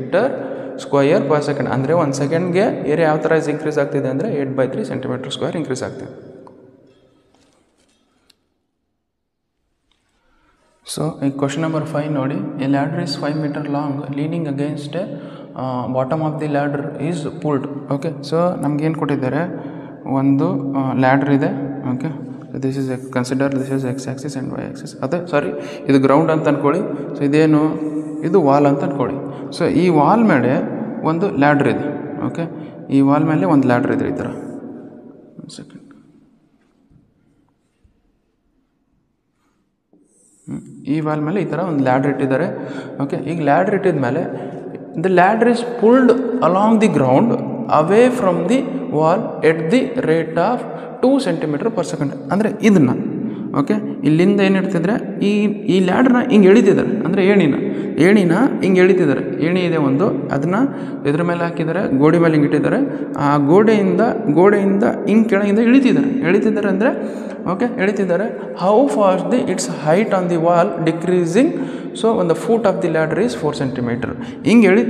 per second. ಅಂದರೆ 1 ಸೆಕೆಂಡ್ಗೆ ಏರಿಯಾ ಯಾವ ಥರ ಇನ್ಕ್ರೀಸ್ ಆಗ್ತಿದೆ ಅಂದರೆ 8/3 cm² ಇನ್ಕ್ರೀಸ್ ಆಗ್ತಿದೆ. ಸೊ ಈ ಕ್ವಶನ್ ನಂಬರ್ 5 ನೋಡಿ. A ladder is 5 meter long leaning against bottom of the ladder is pulled. Okay, so ನಮಗೇನು ಕೊಟ್ಟಿದ್ದಾರೆ? ಒಂದು ಲ್ಯಾಡರ್ ಇದೆ. Okay, this is consider this is x axis and y axis. ಅದೇ sorry, ಇದು ground ಅಂತ ಅಂದ್ಕೊಳ್ಳಿ. So ಇದೇನು? ಇದು ವಾಲ್ ಅಂತ ಅಂದ್ಕೊಳ್ಳಿ. ಸೊ ಈ ವಾಲ್ ಮೇಲೆ ಒಂದು ಲ್ಯಾಡ್ರ್ ಇದೆ. ಓಕೆ, ಈ ವಾಲ್ ಮೇಲೆ ಒಂದು ಲ್ಯಾಡ್ರ್ ಇದೆ ಈ ಥರ. ಒಂದು ಸೆಕೆಂಡ್. ಈ ವಾಲ್ ಮೇಲೆ ಈ ಥರ ಒಂದು ಲ್ಯಾಡ್ರ್ ಇಟ್ಟಿದ್ದಾರೆ. ಓಕೆ, ಈಗ ಲ್ಯಾಡ್ರ್ ಇಟ್ಟಿದ ಮೇಲೆ the ladder is pulled along the ground away from the wall at the rate of 2 cm per second. ಅಂದರೆ ಇದನ್ನು ಓಕೆ, ಇಲ್ಲಿಂದ ಏನು ಇಡ್ತಿದ್ರೆ ಈ ಲ್ಯಾಡ್ರನ್ನ ಹಿಂಗೆ ಎಳಿತಿದ್ದಾರೆ. ಅಂದರೆ ಏಣಿನ ಹಿಂಗೆ ಎಳಿತಿದ್ದಾರೆ. ಏಣಿ ಇದೆ ಒಂದು, ಅದನ್ನು ಇದ್ರ ಮೇಲೆ ಹಾಕಿದ್ದಾರೆ, ಗೋಡೆ ಮೇಲೆ ಹಿಂಗೆ ಇಟ್ಟಿದ್ದಾರೆ. ಆ ಗೋಡೆಯಿಂದ ಹಿಂಗೆ ಕೆಳಗಿಂದ ಎಳಿತಿದ್ದಾರೆ ಅಂದರೆ ಓಕೆ ಎಳಿತಿದ್ದಾರೆ. How fast the its height on the wall decreasing. So ಒಂದು foot of the ladder is 4 cm.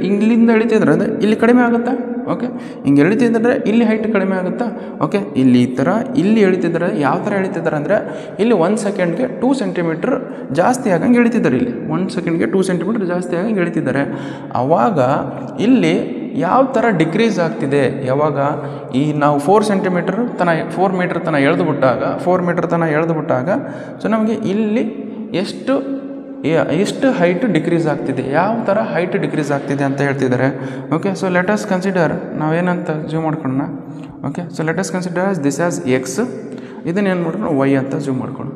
ಇಲ್ಲಿಂದ ಎಳಿತಿದ್ರೆ ಅಂದರೆ ಇಲ್ಲಿ ಕಡಿಮೆ ಆಗುತ್ತಾ? ಓಕೆ, ಹಿಂಗೆ ಎಳಿತಿದ್ರೆ ಇಲ್ಲಿ ಹೈಟ್ ಕಡಿಮೆ ಆಗುತ್ತಾ? ಓಕೆ, ಇಲ್ಲಿ ಈ ಥರ ಇಲ್ಲಿ ಎಳಿತಿದ್ದಾರೆ. ಯಾವ ಥರ ಎಳಿತಿದ್ದಾರೆ ಅಂದರೆ ಇಲ್ಲಿ 1 ಸೆಕೆಂಡ್ಗೆ 2 cm ಜಾಸ್ತಿ ಆಗಂಗೆ ಎಳಿತಿದ್ದಾರೆ. ಇಲ್ಲಿ 1 ಸೆಕೆಂಡ್ಗೆ 2 cm ಜಾಸ್ತಿ ಆಗಂಗೆ ಎಳಿತಿದ್ದಾರೆ. ಆವಾಗ ಇಲ್ಲಿ ಯಾವ ಥರ ಡಿಕ್ರೀಸ್ ಆಗ್ತಿದೆ? ಯಾವಾಗ ಈ ನಾವು 4 ಮೀಟರ್ ತನಕ ಎಳೆದು ಬಿಟ್ಟಾಗ ಸೊ ನಮಗೆ ಇಲ್ಲಿ ಎಷ್ಟು ಹೈಟ್ ಡಿಕ್ರೀಸ್ ಆಗ್ತಿದೆ, ಯಾವ ಥರ ಹೈಟ್ ಡಿಕ್ರೀಸ್ ಆಗ್ತಿದೆ ಅಂತ ಹೇಳ್ತಿದ್ದಾರೆ. Okay, so let us consider ನಾವೇನಂತ ಜೂಮ್ ಮಾಡ್ಕೊಳ್ಳೋಣ. Okay, so let us consider this as x, ಇದನ್ನ ಏನು ಮಾಡೋಣ ವೈ ಅಂತ ಜೂಮ್ ಮಾಡ್ಕೊಳ್ಳೋಣ.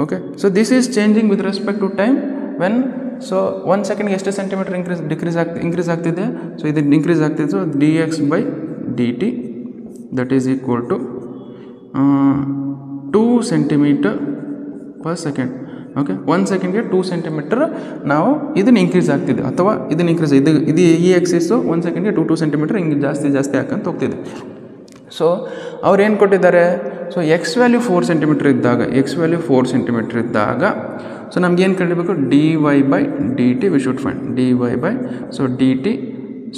Okay, so this is changing with respect to time when so 1 ಸೆಕೆಂಡ್ಗೆ ಎಷ್ಟು ಸೆಂಟಿಮೀಟರ್ ಇನ್ಕ್ರೀಸ್ ಆಗ್ತಿದೆ, ಸೊ ಇದು ಇನ್ಕ್ರೀಸ್ ಆಗ್ತಿದೆ. So dx/dt that is equal to 2 centimetre per second. Okay, 1 ಸೆಕೆಂಡ್ಗೆ 2 ಸೆಂಟಿಮೀಟರ್ ನಾವು ಇದನ್ನು ಇನ್ಕ್ರೀಸ್ ಆಗ್ತಿದೆ, ಅಥವಾ ಇದನ್ನು ಇನ್ಕ್ರೀಸ್ ಇದು ಈ ಎಕ್ಸಿಸ್ಸು 1 ಸೆಕೆಂಡ್ಗೆ 2 ಸೆಂಟಿಮೀಟರ್ ಹಿಂಗೆ ಜಾಸ್ತಿ ಹಾಕಂತ ಹೋಗ್ತಿದೆ. ಸೊ ಅವ್ರು ಏನು ಕೊಟ್ಟಿದ್ದಾರೆ, ಸೊ ಎಕ್ಸ್ ವ್ಯಾಲ್ಯೂ 4 ಸೆಂಟಿಮೀಟರ್ ಇದ್ದಾಗ ಸೊ ನಮ್ಗೇನು ಕಂಡಿಬೇಕು, dy/dt V should find so dt.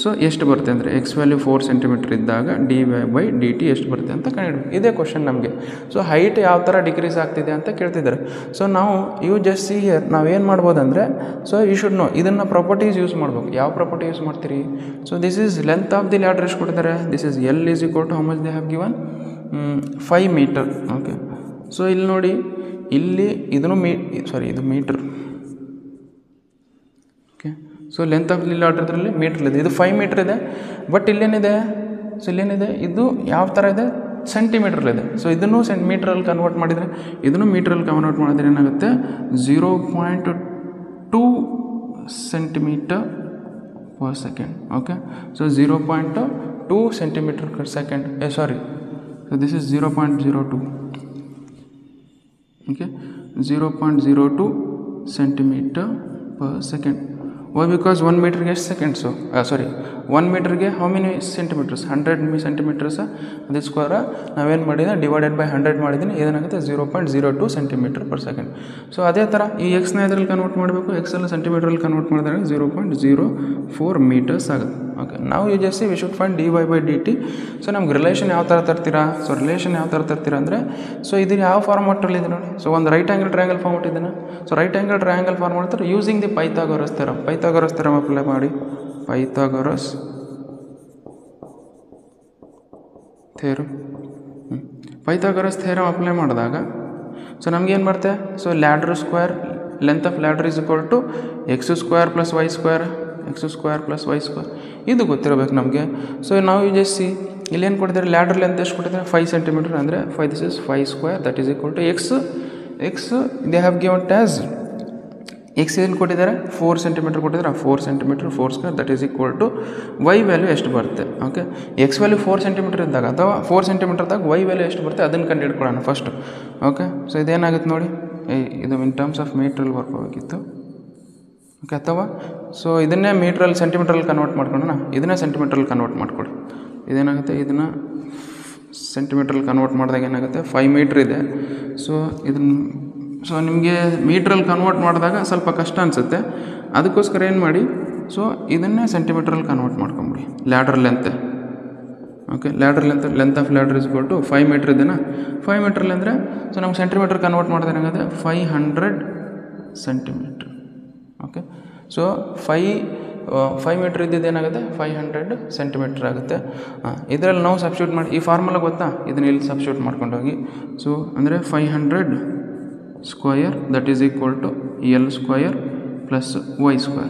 So ಎಷ್ಟು ಬರುತ್ತೆ ಅಂದರೆ ಎಕ್ಸ್ ವ್ಯಾಲ್ಯೂ 4 ಸೆಂಟಿಮೀಟರ್ ಇದ್ದಾಗ dy/dt ಎಷ್ಟು ಬರುತ್ತೆ ಅಂತ ಕಂಡಿಡ್ಬೇಕು. ಇದೇ ಕ್ವಶನ್ ನಮಗೆ. ಸೊ ಹೈಟ್ ಯಾವ ಥರ ಡಿಕ್ರೀಸ್ ಆಗ್ತಿದೆ ಅಂತ ಕೇಳ್ತಿದ್ದಾರೆ. ಸೊ ನಾವು ಜಸ್ಟ್ ಸಿ ಹಿಯರ್ ನಾವೇನು ಮಾಡ್ಬೋದು ಅಂದರೆ, ಸೊ ಯು ಶುಡ್ ನೋ ಇದನ್ನು ಪ್ರಾಪರ್ಟೀಸ್ ಯೂಸ್ ಮಾಡಬೇಕು. ಯಾವ ಪ್ರಾಪರ್ಟಿ ಯೂಸ್ ಮಾಡ್ತೀರಿ, so this is length of the ladder ಎಷ್ಟು ಕೊಟ್ಟಿದ್ದಾರೆ, this is L is equal to how much they have given 5 metre. Okay, so ಇಲ್ಲಿ ನೋಡಿ, ಇಲ್ಲಿ ಇದನ್ನು ಇದು metre. Okay, so length of the ಲ್ಯಾಡರ್ದಲ್ಲಿ ಮೀಟ್ರಲ್ಲಿದೆ, ಇದು 5 ಮೀಟರ್ ಇದೆ. ಬಟ್ ಇಲ್ಲೇನಿದೆ, ಸೊ ಇಲ್ಲೇನಿದೆ, ಇದು ಯಾವ ಥರ ಇದೆ, ಸೆಂಟಿಮೀಟ್ರಲ್ಲಿದೆ. ಸೊ ಇದನ್ನು ಮೀಟ್ರಲ್ಲಿ ಕನ್ವರ್ಟ್ ಮಾಡಿದರೆ ಏನಾಗುತ್ತೆ, 0.2 centimetre per second. Okay, so 0.2 centimetre per second. So this is 0.02. Okay, 0.02 centimetre per second. Why, because 1 ಮೀಟರ್ಗೆ ಎಷ್ಟು ಸೆಕೆಂಡ್ಸು, 1 ಮೀಟರ್ಗೆ ಹೌ ಮೆನಿ ಸೆಂಟಿಮೀಟರ್ಸ್, 100 ಸೆಂಟಿಮೀಟರ್ಸ್. ಅದಕ್ಕೋಸ್ಕರ ನಾವೇನು ಮಾಡಿದ್ರೆ ಡಿವೈಡೆಡ್ ಬೈ 100 ಮಾಡಿದ್ದೀನಿ, ಏನಾಗುತ್ತೆ 0.02 ಸೆಂಟಿಮೀಟರ್ ಪರ್ ಸೆಕೆಂಡ್. ಸೊ ಅದೇ ಥರ ಈ ಎಕ್ಸ್ನ ಇದರಲ್ಲಿ ಕನ್ವರ್ಟ್ ಮಾಡಬೇಕು, ಎಕ್ಸಲ್ಲಿ ಸೆಂಟಿಮೀಟ್ರಲ್ಲಿ ಕನ್ವರ್ಟ್ ಮಾಡಿದಾಗ 0.04 ಮೀಟರ್ಸ್ ಆಗುತ್ತೆ. ಓಕೆ, ನಾವು just we should find dy/dt. So ನಮ್ಗೆ ರಿಲೇಷನ್ ಯಾವ ಥರ ತರ್ತೀರಾ, ಅಂದರೆ ಸೊ ಇದನ್ನು ಯಾವ ಫಾರ್ಮಾಟಲ್ಲಿ ಇದೆ ನೋಡಿ. ಸೊ ಒಂದು ರೈಟ್ ಆ್ಯಂಗಲ್ ಟ್ರಯಾಂಗಲ್ ಫಾರ್ಮಾಟ್ ಇದನ್ನು. So right angle triangle form ಮಾಡ್ತಾರೆ using the Pythagoras theorem apply ಮಾಡಿ. ಪೈಥಾಗೋರಸ್ ಥೆರಮ್ ಅಪ್ಲೈ ಮಾಡಿದಾಗ ಸೊ ನಮಗೇನು ಬರುತ್ತೆ, so ladder square, length of ladder is equal to x² + y² ಇದು ಗೊತ್ತಿರಬೇಕು ನಮಗೆ. ಸೊ ನಾವು ಜಸ್ಟ್ ಸಿ ಇಲ್ಲೇನು ಕೊಟ್ಟಿದ್ದಾರೆ, ಲ್ಯಾಡರ್ ಲೆಂತ್ ಎಷ್ಟು ಕೊಟ್ಟಿದ್ದಾರೆ, 5 ಸೆಂಟಿಮೀಟರ್. ಅಂದರೆ 5 this is 5² that is equal to x they have given as x ಏನು ಕೊಟ್ಟಿದ್ದಾರೆ, 4 ಸೆಂಟಿಮೀಟರ್ ಕೊಟ್ಟಿದ್ದಾರೆ. 4 centimetre 4² that is equal to y value ಎಷ್ಟು ಬರುತ್ತೆ. ಓಕೆ, ಎಕ್ಸ್ ವ್ಯಾಲ್ಯೂ 4 ಸೆಂಟಿಮೀಟರ್ ಇದ್ದಾಗ ಅಥವಾ 4 ಸೆಂಟಿಮೀಟರ್ದಾಗ ವೈ ವ್ಯಾಲ್ಯೂ ಎಷ್ಟು ಬರುತ್ತೆ ಅದನ್ನು ಕಂಡು ಹಿಡ್ಕೊಳ್ಳೋಣ ಫಸ್ಟು. ಓಕೆ, ಸೊ ಇದೇನಾಗುತ್ತೆ ನೋಡಿ, ಇದು ಇನ್ ಟರ್ಮ್ಸ್ ಆಫ್ ಮೀಟ್ರಲ್ಲಿ ವರ್ಕ್ ಆಗಬೇಕಿತ್ತು. ಓಕೆ, ಅಥವಾ ಸೊ ಇದನ್ನೇ ಮೀಟ್ರಲ್ಲಿ ಸೆಂಟಿಮೀಟ್ರಲ್ಲಿ ಕನ್ವರ್ಟ್ ಮಾಡ್ಕೊಳ್ಳೋಣ. ಇದನ್ನೇ ಸೆಂಟಿಮೀಟ್ರಲ್ಲಿ ಕನ್ವರ್ಟ್ ಮಾಡ್ಕೊಳ್ಳಿ. ಇದೇನಾಗುತ್ತೆ, ಇದನ್ನು ಸೆಂಟಿಮೀಟ್ರಲ್ಲಿ ಕನ್ವರ್ಟ್ ಮಾಡಿದಾಗ ಏನಾಗುತ್ತೆ, 5 ಮೀಟ್ರ್ ಇದೆ. ಸೊ ನಿಮಗೆ ಮೀಟ್ರಲ್ಲಿ ಕನ್ವರ್ಟ್ ಮಾಡಿದಾಗ ಸ್ವಲ್ಪ ಕಷ್ಟ ಅನಿಸುತ್ತೆ. ಅದಕ್ಕೋಸ್ಕರ ಏನು ಮಾಡಿ, ಸೊ ಇದನ್ನೇ ಸೆಂಟಿಮೀಟ್ರಲ್ಲಿ ಕನ್ವರ್ಟ್ ಮಾಡ್ಕೊಂಬಿಡಿ. Ladder length, okay, ladder length of ladder is equal to 5 metre ಇದೆನಾ. 5 ಮೀಟ್ರಲ್ಲಿ ಅಂದರೆ ಸೊ ನಮ್ಗೆ ಸೆಂಟಿಮೀಟ್ರ್ ಕನ್ವರ್ಟ್ ಮಾಡಿದ್ರೆ ಏನಾಗುತ್ತೆ, 500 ಸೆಂಟಿಮೀಟ್ರ್. ಓಕೆ, ಸೊ 5 ಮೀಟ್ರ್ ಇದ್ದಿದ್ದೇನಾಗುತ್ತೆ, 500 ಸೆಂಟಿಮೀಟ್ರ್ ಆಗುತ್ತೆ. ಇದರಲ್ಲಿ ನಾವು ಸಬ್ಸ್ಟಿಟ್ಯೂಟ್ ಮಾಡಿ, ಈ ಫಾರ್ಮುಲಾ ಗೊತ್ತಾ, ಇದನ್ನ ಇಲ್ಲಿ ಸಬ್ಸ್ಟಿಟ್ಯೂಟ್ ಮಾಡ್ಕೊಂಡೋಗಿ. ಸೊ ಅಂದರೆ 500 square that is equal to L² plus y².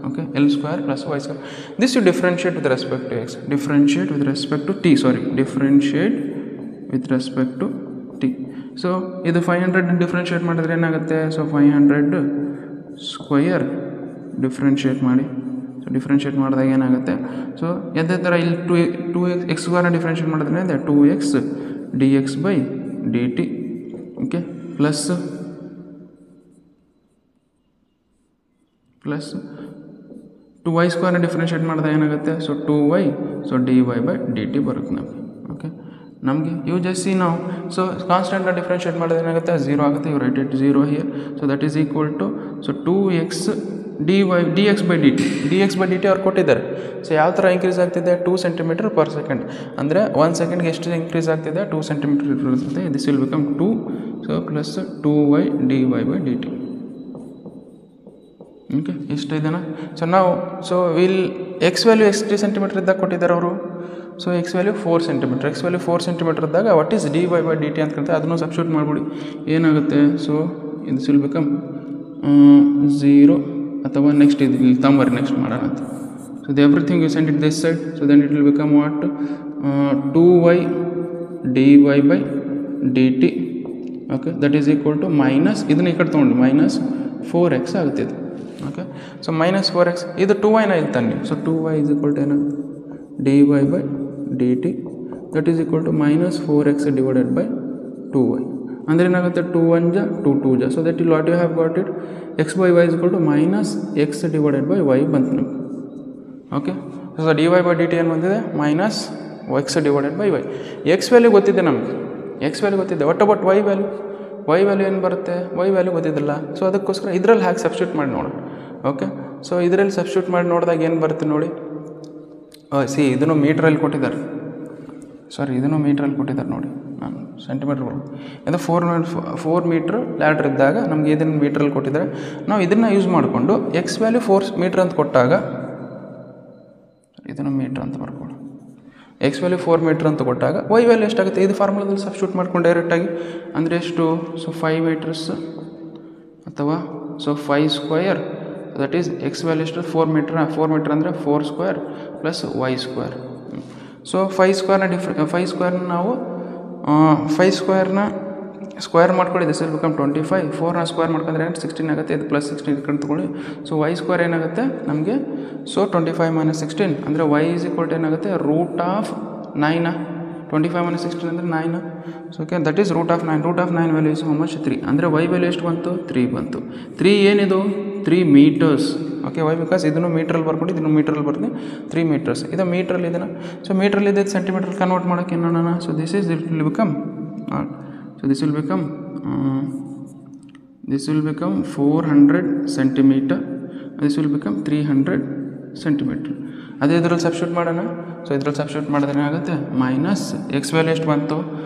Okay, L² plus y². This you differentiate with respect to x, differentiate with respect to t. So ಇದು 500 ಡಿಫ್ರೆನ್ಷಿಯೇಟ್ ಮಾಡಿದ್ರೆ ಏನಾಗುತ್ತೆ, ಸೊ 500 ಸ್ಕ್ವಯರ್ ಡಿಫ್ರೆನ್ಷಿಯೇಟ್ ಮಾಡಿ. So differentiate ಮಾಡಿದಾಗ ಏನಾಗುತ್ತೆ, so ಅದೇ ಥರ ಇಲ್ಲಿ 2x² differentiate ಮಾಡಿದ್ರೆ 2x dx/dt. Okay, plus 2y² differentiate ಮಾಡಿದಾಗ ಏನಾಗುತ್ತೆ, ಸೊ 2y, ಸೊ dy/dt ಬರುತ್ತೆ ನಮಗೆ. ಓಕೆ, ನಮಗೆ ಇವು ಜಸ್ಟ್ ನಾವು ಸೊ ಕಾನ್ಸ್ಟೆಂಟ್ನ ಡಿಫ್ರೆನ್ಷಿಯೇಟ್ ಮಾಡಿದ್ರೆ ಏನಾಗುತ್ತೆ, 0 ಆಗುತ್ತೆ. ಇವು right it 0 here. So that is equal to so 2x dx/dt ಅವ್ರು ಕೊಟ್ಟಿದ್ದಾರೆ. ಸೊ ಯಾವ ಥರ ಇನ್ಕ್ರೀಸ್ ಆಗ್ತಿದೆ, 2 ಸೆಂಟಿಮೀಟರ್ ಪರ್ ಸೆಕೆಂಡ್. ಅಂದರೆ 1 ಸೆಕೆಂಡ್ಗೆ ಎಷ್ಟು ಇನ್ಕ್ರೀಸ್ ಆಗ್ತಿದೆ, 2 ಸೆಂಟಿಮೀಟರ್ ಇರುತ್ತೆ. This will become 2, so plus 2y dy/dt. Okay, ಇಷ್ಟು ಇದೆನಾ. ಸೊ ನಾವು ಎಕ್ಸ್ ವ್ಯಾಲ್ಯೂ ಎಷ್ಟು ಸೆಂಟಿಮೀಟರ್ ಇದ್ದಾಗ ಕೊಟ್ಟಿದ್ದಾರೆ ಅವರು. ಸೊ ಎಕ್ಸ್ ವ್ಯಾಲ್ಯೂ 4 ಸೆಂಟಿಮೀಟರ್ ಇದ್ದಾಗ ವಾಟ್ ಈಸ್ dy/dt ಅಂತ ಕರಿತಾರೆ. ಅದನ್ನು ಸಬ್ಸ್ಟಿಟ್ಯೂಟ್ ಮಾಡಿಬಿಡಿ. ಏನಾಗುತ್ತೆ, ಸೊ ದಿಸ್ ವಿಲ್ ಬಿಕಮ್ 0 ಅಥವಾ ನೆಕ್ಸ್ಟ್ ಇದು ತಂಬರಿ ನೆಕ್ಸ್ಟ್ ಮಾಡೋಣ ಅಂತ. So everything you send it this side. So then it will become what, 2y dy/dt. Okay, that is equal to minus ಇದನ್ನ ಈ ಕಡೆ ತೊಗೊಂಡು -4x ಆಗುತ್ತೆ ಇದು. ಓಕೆ. ಸೊ ಮೈನಸ್ 4x ಇದು 2y ಇಲ್ಲಿ ತನ್ನಿ. So 2y is equal to ಏನಾಗುತ್ತೆ dy by dt that is equal to minus 4x divided by 2y. ಅಂದರೆ ಏನಾಗುತ್ತೆ 2 1 ಜ 2 2 ಜ. So that will what you have got it x by y is equal to minus x divided by y ಬಂತು ನಮಗೆ. Okay. So dy by dt ಏನು ಬಂದಿದೆ minus x divided by y. X value ಗೊತ್ತಿದೆ ನಮಗೆ, X value ಗೊತ್ತಿದೆ. ಒಟ್ಟು but y value ಏನು ಬರುತ್ತೆ, y ವ್ಯಾಲ್ಯೂ ಗೊತ್ತಿದ್ದಿಲ್ಲ. ಸೊ ಅದಕ್ಕೋಸ್ಕರ ಇದರಲ್ಲಿ ಹಾಕಿ ಸಬ್ಸ್ಟಿಟ್ಯೂಟ್ ಮಾಡಿ ನೋಡೋಣ. ಓಕೆ. ಸೊ ಇದರಲ್ಲಿ ಸಬ್ಸ್ಟಿಟ್ಯೂಟ್ ಮಾಡಿ ನೋಡಿದಾಗ ಏನು ಬರುತ್ತೆ ನೋಡಿ. ಇದನ್ನು ಮೀಟ್ರಲ್ಲಿ ಕೊಟ್ಟಿದ್ದಾರೆ, ಇದನ್ನು ಮೀಟ್ರಲ್ಲಿ ಕೊಟ್ಟಿದ್ದಾರೆ ನೋಡಿ. ನಾನು ಸೆಂಟಿಮೀಟ್ರ್ಗಳು ಇದು 4 ಮೀಟ್ರ್ ಲ್ಯಾಡ್ರ್ ಇದ್ದಾಗ ನಮಗೆ ಇದನ್ನು ಮೀಟ್ರಲ್ಲಿ ಕೊಟ್ಟಿದ್ದಾರೆ. ನಾವು ಇದನ್ನು ಯೂಸ್ ಮಾಡಿಕೊಂಡು ಎಕ್ಸ್ ವ್ಯಾಲ್ಯೂ 4 ಮೀಟ್ರ್ ಅಂತ ಕೊಟ್ಟಾಗ ಇದನ್ನು ಮೀಟ್ರ್ ಅಂತ ಬರ್ಕೊಳ್ಳಿ. ಎಕ್ಸ್ ವ್ಯಾಲ್ಯೂ 4 ಮೀಟ್ರ್ ಅಂತ ಕೊಟ್ಟಾಗ ವೈ ವ್ಯಾಲ್ಯೂ ಎಷ್ಟಾಗುತ್ತೆ, ಇದು ಫಾರ್ಮುಲಾದಲ್ಲಿ ಸಬ್ಸ್ಟಿಟ್ಯೂಟ್ ಮಾಡ್ಕೊಂಡು ಡೈರೆಕ್ಟಾಗಿ ಅಂದರೆ ಎಷ್ಟು. ಸೊ 5 ಮೀಟರ್ಸ್ ಅಥವಾ so 5 square that is x value ಎಷ್ಟು 4 ಮೀಟ್ರ್ ಅಂದರೆ 4 square plus y square. So 5 ಸ್ಕ್ವೇರ್ನ ನಾವು 5 ಸ್ಕ್ವೇರ್ನ ಸ್ಕ್ವೇರ್ ಮಾಡ್ಕೊಳ್ಳಿ, ದಿಸ್ ವಿಲ್ ಬಿಕಮ್ 25. 4ನ ಸ್ಕ್ವೇರ್ ಮಾಡ್ಕೊಂಡ್ರೆ 16 ಆಗುತ್ತೆ, ಇದು ಪ್ಲಸ್ 16 ಕಡೆ ತೊಗೊಳ್ಳಿ. ಸೊ ವೈ ಸ್ಕ್ವೇರ್ ಏನಾಗುತ್ತೆ ನಮಗೆ, ಸೊ 25 ಮೈನಸ್ 16 ಅಂದರೆ ವೈ ಈಸ್ ಈಕ್ವಲ್ ಟು ಏನಾಗುತ್ತೆ ರೂಟ್ ಆಫ್ 9. 25 ಮೈನಸ್ 16 ಅಂದರೆ 9. So okay that is root of 9 value is how much 3. ಅಂದರೆ ವೈ ವ್ಯಾಲ್ಯೂ ಎಷ್ಟು ಬಂತು 3 ಬಂತು. 3 ಏನಿದು 3 ಮೀಟರ್ಸ್. ಓಕೆ. ವೈ ಬಿಕಾಸ್ ಇದನ್ನು ಮೀಟ್ರಲ್ಲಿ ಬರ್ಕೊಂಡು ಇದನ್ನು ಮೀಟ್ರಲ್ಲಿ ಬರ್ತೀನಿ 3 ಮೀಟರ್ಸ್. ಇದು ಮೀಟ್ರಲ್ಲಿ ಇದನ್ನು ಸೊ ಮೀಟ್ರಲ್ಲಿ ಇದೆ ಸೆಂಟಿಮೀಟ್ರಲ್ಲಿ ಕನ್ವರ್ಟ್ ಮಾಡೋಕ್ಕೆ ನೋಡೋಣ. So this will become this will become 400 centimeter. This will become 300 centimeter. ಅದೇ ಇದರಲ್ಲಿ ಸಬ್ಸ್ಟಿಟ್ಯೂಟ್ ಮಾಡೋಣ. ಸೊ ಇದರಲ್ಲಿ ಸಬ್ಸ್ಟಿಟ್ಯೂಟ್ ಮಾಡಿದ್ರೆ ಏನಾಗುತ್ತೆ ಮೈನಸ್ ಎಕ್ಸ್ ವ್ಯಾಲ್ಯೂ ಎಷ್ಟು ಬಂತು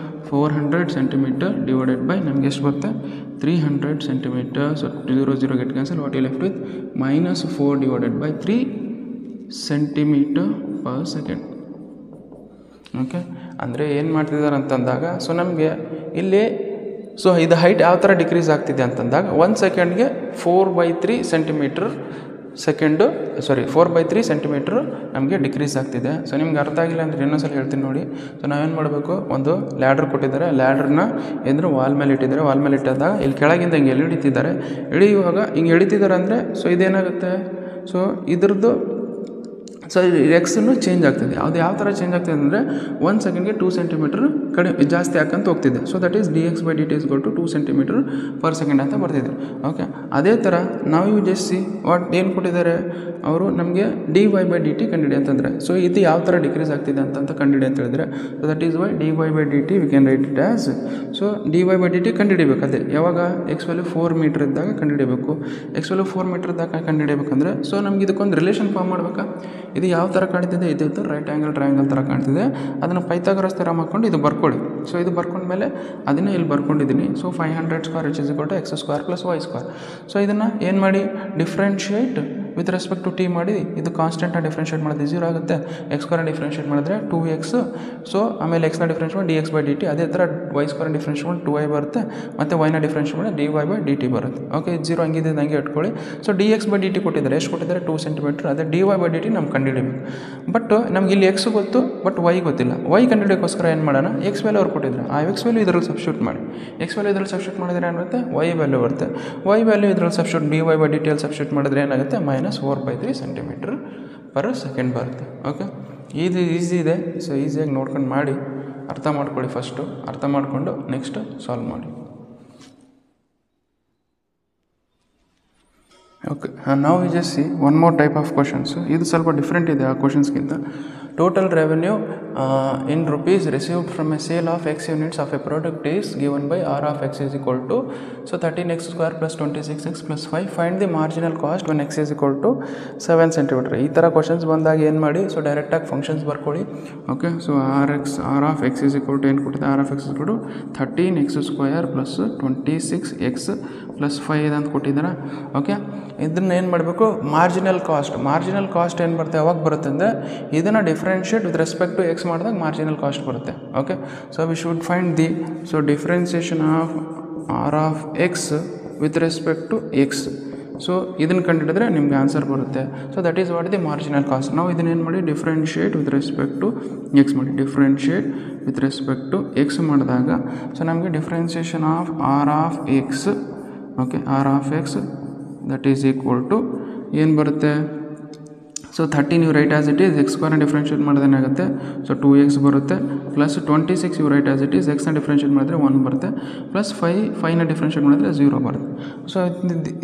400 ಸೆಂಟಿಮೀಟರ್ ಡಿವೈಡೆಡ್ ಬೈ ನಮಗೆ ಎಷ್ಟು ಬರುತ್ತೆ 300 centimetre. So 0 0 get cancel. What you left with minus 4 divided by 3 centimetre per second. Okay. ಅಂದರೆ ಏನು ಮಾಡ್ತಿದ್ದಾರೆ ಅಂತಂದಾಗ ಸೊ ನಮಗೆ ಇಲ್ಲಿ ಸೊ ಇದು ಹೈಟ್ ಯಾವ ಥರ ಡಿಕ್ರೀಸ್ ಆಗ್ತಿದೆ ಅಂತಂದಾಗ 1 ಸೆಕೆಂಡ್ಗೆ 4/3 ಸೆಂಟಿಮೀಟ್ರ್ ಸೆಕೆಂಡು 4/3 ಸೆಂಟಿಮೀಟ್ರ್ ನಮಗೆ ಡಿಕ್ರೀಸ್ ಆಗ್ತಿದೆ. ಸೊ ನಿಮ್ಗೆ ಅರ್ಥ ಆಗಿಲ್ಲ ಅಂದರೆ ಇನ್ನೊಂದ್ಸಲ ಹೇಳ್ತೀನಿ ನೋಡಿ. ಸೊ ನಾವೇನು ಮಾಡಬೇಕು, ಒಂದು ಲ್ಯಾಡ್ರ್ ಕೊಟ್ಟಿದ್ದಾರೆ, ಲ್ಯಾಡ್ರನ್ನ ಏನಾದರೂ ವಾಲ್ ಮೇಲೆ ಇಟ್ಟಿದ್ದಾರೆ. ವಾಲ್ ಮೇಲೆ ಇಟ್ಟಿದ್ದಾಗ ಇಲ್ಲಿ ಕೆಳಗಿಂದ ಹಿಂಗೆ ಎಳಿತಿದ್ದಾರೆ. ಎಳೆಯುವಾಗ ಹಿಂಗೆ ಎಳಿತಿದ್ದಾರೆ ಅಂದರೆ ಸೊ ಇದೇನಾಗುತ್ತೆ, ಸೊ ಇದ್ರದ್ದು ಸೊ ಎಕ್ಸನ್ನು ಚೇಂಜ್ ಆಗ್ತಿದೆ. ಅದು ಯಾವ ಥರ ಚೇಂಜ್ ಆಗ್ತಿದೆ ಅಂದರೆ 1 ಸೆಕೆಂಡ್ಗೆ 2 ಸೆಂಟಿಮೀಟ್ರ್ ಕಡಿಮೆ ಜಾಸ್ತಿ ಹಾಕಂತ ಹೋಗ್ತಿದೆ. So that is dx by dt is equal to 2 centimetre per second ಅಂತ ಬರ್ತಿದೆ. ಓಕೆ. ಅದೇ ಥರ ನಾವು ಯು ಜಸ್ಟ್ ಸಿ ವಾಟ್ ಏನು ಕೊಟ್ಟಿದ್ದಾರೆ ಅವರು ನಮಗೆ dy ಬೈ dt ಕಂಡಿಡಿ ಅಂತಂದರೆ ಸೊ ಇದು ಯಾವ ಥರ ಡಿಕ್ರೀಸ್ ಆಗ್ತಿದೆ ಅಂತ ಕಂಡಿಡಿ ಅಂತ ಹೇಳಿದ್ರೆ so that is y dy by dt we can write it as so dy by dt ಕಂಡುಹಿಡಿಬೇಕು. ಅದೇ ಯಾವಾಗ ಎಕ್ಸ್ ವ್ಯಾಲ್ಯೂ 4 ಮೀಟ್ರ್ ಇದ್ದಾಗ ಕಂಡುಹಿಡಿಬೇಕು. ಎಕ್ಸ್ ವ್ಯಾಲ್ಯೂ 4 ಮೀಟ್ರ್ ಇದ್ದಾಗ ಕಂಡುಹಿಡಿಬೇಕಂದ್ರೆ ಸೊ ನಮ್ಗೆ ಇದಕ್ಕೊಂದು ರಿಲೇಷನ್ ಫಾರ್ಮ್ ಮಾಡಬೇಕಾ. ಇದು ಯಾವ ಥರ ಕಾಣ್ತಿದೆ, ಇದು ರೈಟ್ ಆ್ಯಂಗಲ್ ಟ್ರಯಾಂಗಲ್ ಥರ ಕಾಣ್ತಿದೆ. ಅದನ್ನು ಪೈಥಾಗರಸ್ ಥರ ಮಾಡ್ಕೊಂಡು ಇದು ಬರ್ಕೊಳ್ಳಿ. ಸೊ ಇದು ಬರ್ಕೊಂಡ್ಮೇಲೆ ಅದನ್ನೇ ಇಲ್ಲಿ ಬರ್ಕೊಂಡಿದ್ದೀನಿ. So 500 square which is equal to x square plus y square. So ಇದನ್ನು ಏನು ಮಾಡಿ differentiate with respect to t ಮಾಡಿ ಇದು ಕಾನ್ಸ್ಟೆಂಟ್ನ ಡಿಫ್ರೆನ್ಷಿಯೇಟ್ ಮಾಡಿದ್ರೆ 0 ಆಗುತ್ತೆ. ಎಕ್ಸ್ ಸ್ಕ್ವೇರ್ ಡಿಫ್ರೆನ್ಷಿಯೇಟ್ ಮಾಡಿದ್ರೆ 2x. ಸೊ ಆಮೇಲೆ ಎಕ್ಸ್ನ ಡಿಫ್ರೆನ್ಷಿಯೇಟ್ ಮಾಡಿ dx ಬೈ dt. ಅದೇ ಥರ ವೈ ಸ್ಕ್ವೇರ್ ಡಿಫ್ರೆನ್ಷಿಯೇಟ್ ಮಾಡಿ 2y ಬರುತ್ತೆ. ಮತ್ತು ವೈನ ಡಿಫ್ರೆನ್ಷಿಯೇಟ್ ಮಾಡಿ dy ಬೈ dt ಬರುತ್ತೆ. ಓಕೆ. 0 ಹಂಗಿದೆ ಹಂಗೆ ಇಟ್ಕೊಳ್ಳಿ. ಸೊ dx ಬೈ dt ಕೊಟ್ಟಿದ್ದಾರೆ, ಎಷ್ಟು ಕೊಟ್ಟಿದ್ದಾರೆ 2 ಸೆಂಟಿಮೀಟ್ರ್. ಅದೇ dy ಬೈ dt ನಮ್ಗೆ ಕಂಡುಹಿಡಿಬೇಕು. ಬಟ್ ನಮ್ಗೆ ಇಲ್ಲಿ ಎಕ್ಸ್ ಗೊತ್ತು ಬಟ್ ವೈ ಗೊತ್ತಿಲ್ಲ. ವೈ ಕಂಡುಹಿಡಿಯೋಕ್ಕೋಸ್ಕರ ಏನು ಮಾಡೋಣ, ಎಕ್ಸ್ ವ್ಯಾಲ್ಯೂ ಅವ್ರು ಕೊಟ್ಟಿದ್ದಾರೆ, ಆ ಎಕ್ಸ್ ವ್ಯಾಲ್ಯೂ ಇದರಲ್ಲಿ ಸಬ್ಸ್ಟಿಟ್ಯೂಟ್ ಮಾಡಿ. ಎಕ್ಸ್ ವ್ಯಾಲ್ಯೂ ಇದರಲ್ಲಿ ಸಬ್ಸ್ಟಿಟ್ಯೂಟ್ ಮಾಡಿದ್ರೆ ಏನಾಗುತ್ತೆ ವೈ ವ್ಯಾಲ್ಯೂ ಬರುತ್ತೆ. ವೈ ವ್ಯಾಲ್ಯೂ ಇದರಲ್ಲಿ ಸಬ್ಸ್ಟಿಟ್ಯೂಟ್ dy ಬೈ dt ಅಲ್ಲಿ ಸಬ್ಸ್ಟಿಟ್ಯೂಟ್ ಮಾಡಿದ್ರೆ ಏನಾಗುತ್ತೆ ಮೈನಸ್ 4/3 ಸೆಂಟಿಮೀಟ್ರ್ ಪರ್ ಸೆಕೆಂಡ್ ಬರುತ್ತೆ. ಓಕೆ. ಇದು ಈಸಿ ಇದೆ. ಸೊ ಈಸಿಯಾಗಿ ನೋಡ್ಕೊಂಡು ಮಾಡಿ ಅರ್ಥ ಮಾಡ್ಕೊಳ್ಳಿ. ಫಸ್ಟು ಅರ್ಥ ಮಾಡಿಕೊಂಡು ನೆಕ್ಸ್ಟ್ ಸಾಲ್ವ್ ಮಾಡಿ. ಓಕೆ. ನಾವು we just C one more type of questions. ಇದು ಸ್ವಲ್ಪ ಡಿಫ್ರೆಂಟ್ ಇದೆ ಆ ಕ್ವಶನ್ಸ್ಗಿಂತ. Total revenue in rupees received from a sale of x units of a product is given by R of x is equal to so 13x square plus 26x plus 5. Find the marginal cost when x is equal to 7 centimetre. ಈ ಥರ questions ಬಂದಾಗ ಏನು ಮಾಡಿ, so ಡೈರೆಕ್ಟಾಗಿ functions ಬರ್ಕೊಳ್ಳಿ. Okay. So r of x is equal to ಏನು ಕೊಟ್ಟಿದೆ, r of x is equal to 13x square plus 26x plus 5 ಅಂತ ಕೊಟ್ಟಿದ್ದಾರೆ. ಓಕೆ. ಇದನ್ನು ಏನು ಮಾಡಬೇಕು, ಮಾರ್ಜಿನಲ್ ಕಾಸ್ಟ್ ಏನು ಬರುತ್ತೆ ಯಾವಾಗ ಬರುತ್ತೆ ಅಂದರೆ ಇದನ್ನು differentiate with respect to x ಮಾಡಿದಾಗ ಮಾರ್ಜಿನಲ್ ಕಾಸ್ಟ್ ಬರುತ್ತೆ. Okay. So we should find the so differentiation of R of x with respect to x. So ಇದನ್ನು ಕಂಡುಹಿಡಿದ್ರೆ ನಿಮಗೆ ಆನ್ಸರ್ ಬರುತ್ತೆ. So that is what the marginal cost. ನಾವು ಇದನ್ನೇನು ಮಾಡಿ differentiate with respect to x ಮಾಡಿ. Differentiate with respect to x ಮಾಡಿದಾಗ so ನಮಗೆ differentiation of R of x. Okay. R of x that is equal to ಏನು ಬರುತ್ತೆ so 13 you write as it is, x ಸ್ಕ್ವೇರ್ನ differentiate ಮಾಡಿದ್ರೆ ಏನಾಗುತ್ತೆ so 2x ಬರುತ್ತೆ plus 26 you write as it is, xನ differentiate ಮಾಡಿದ್ರೆ 1 ಬರುತ್ತೆ ಪ್ಲಸ್ 5ನ ಡಿಫ್ರೆನ್ಷಿಯೇಟ್ ಮಾಡಿದ್ರೆ 0 ಬರುತ್ತೆ. So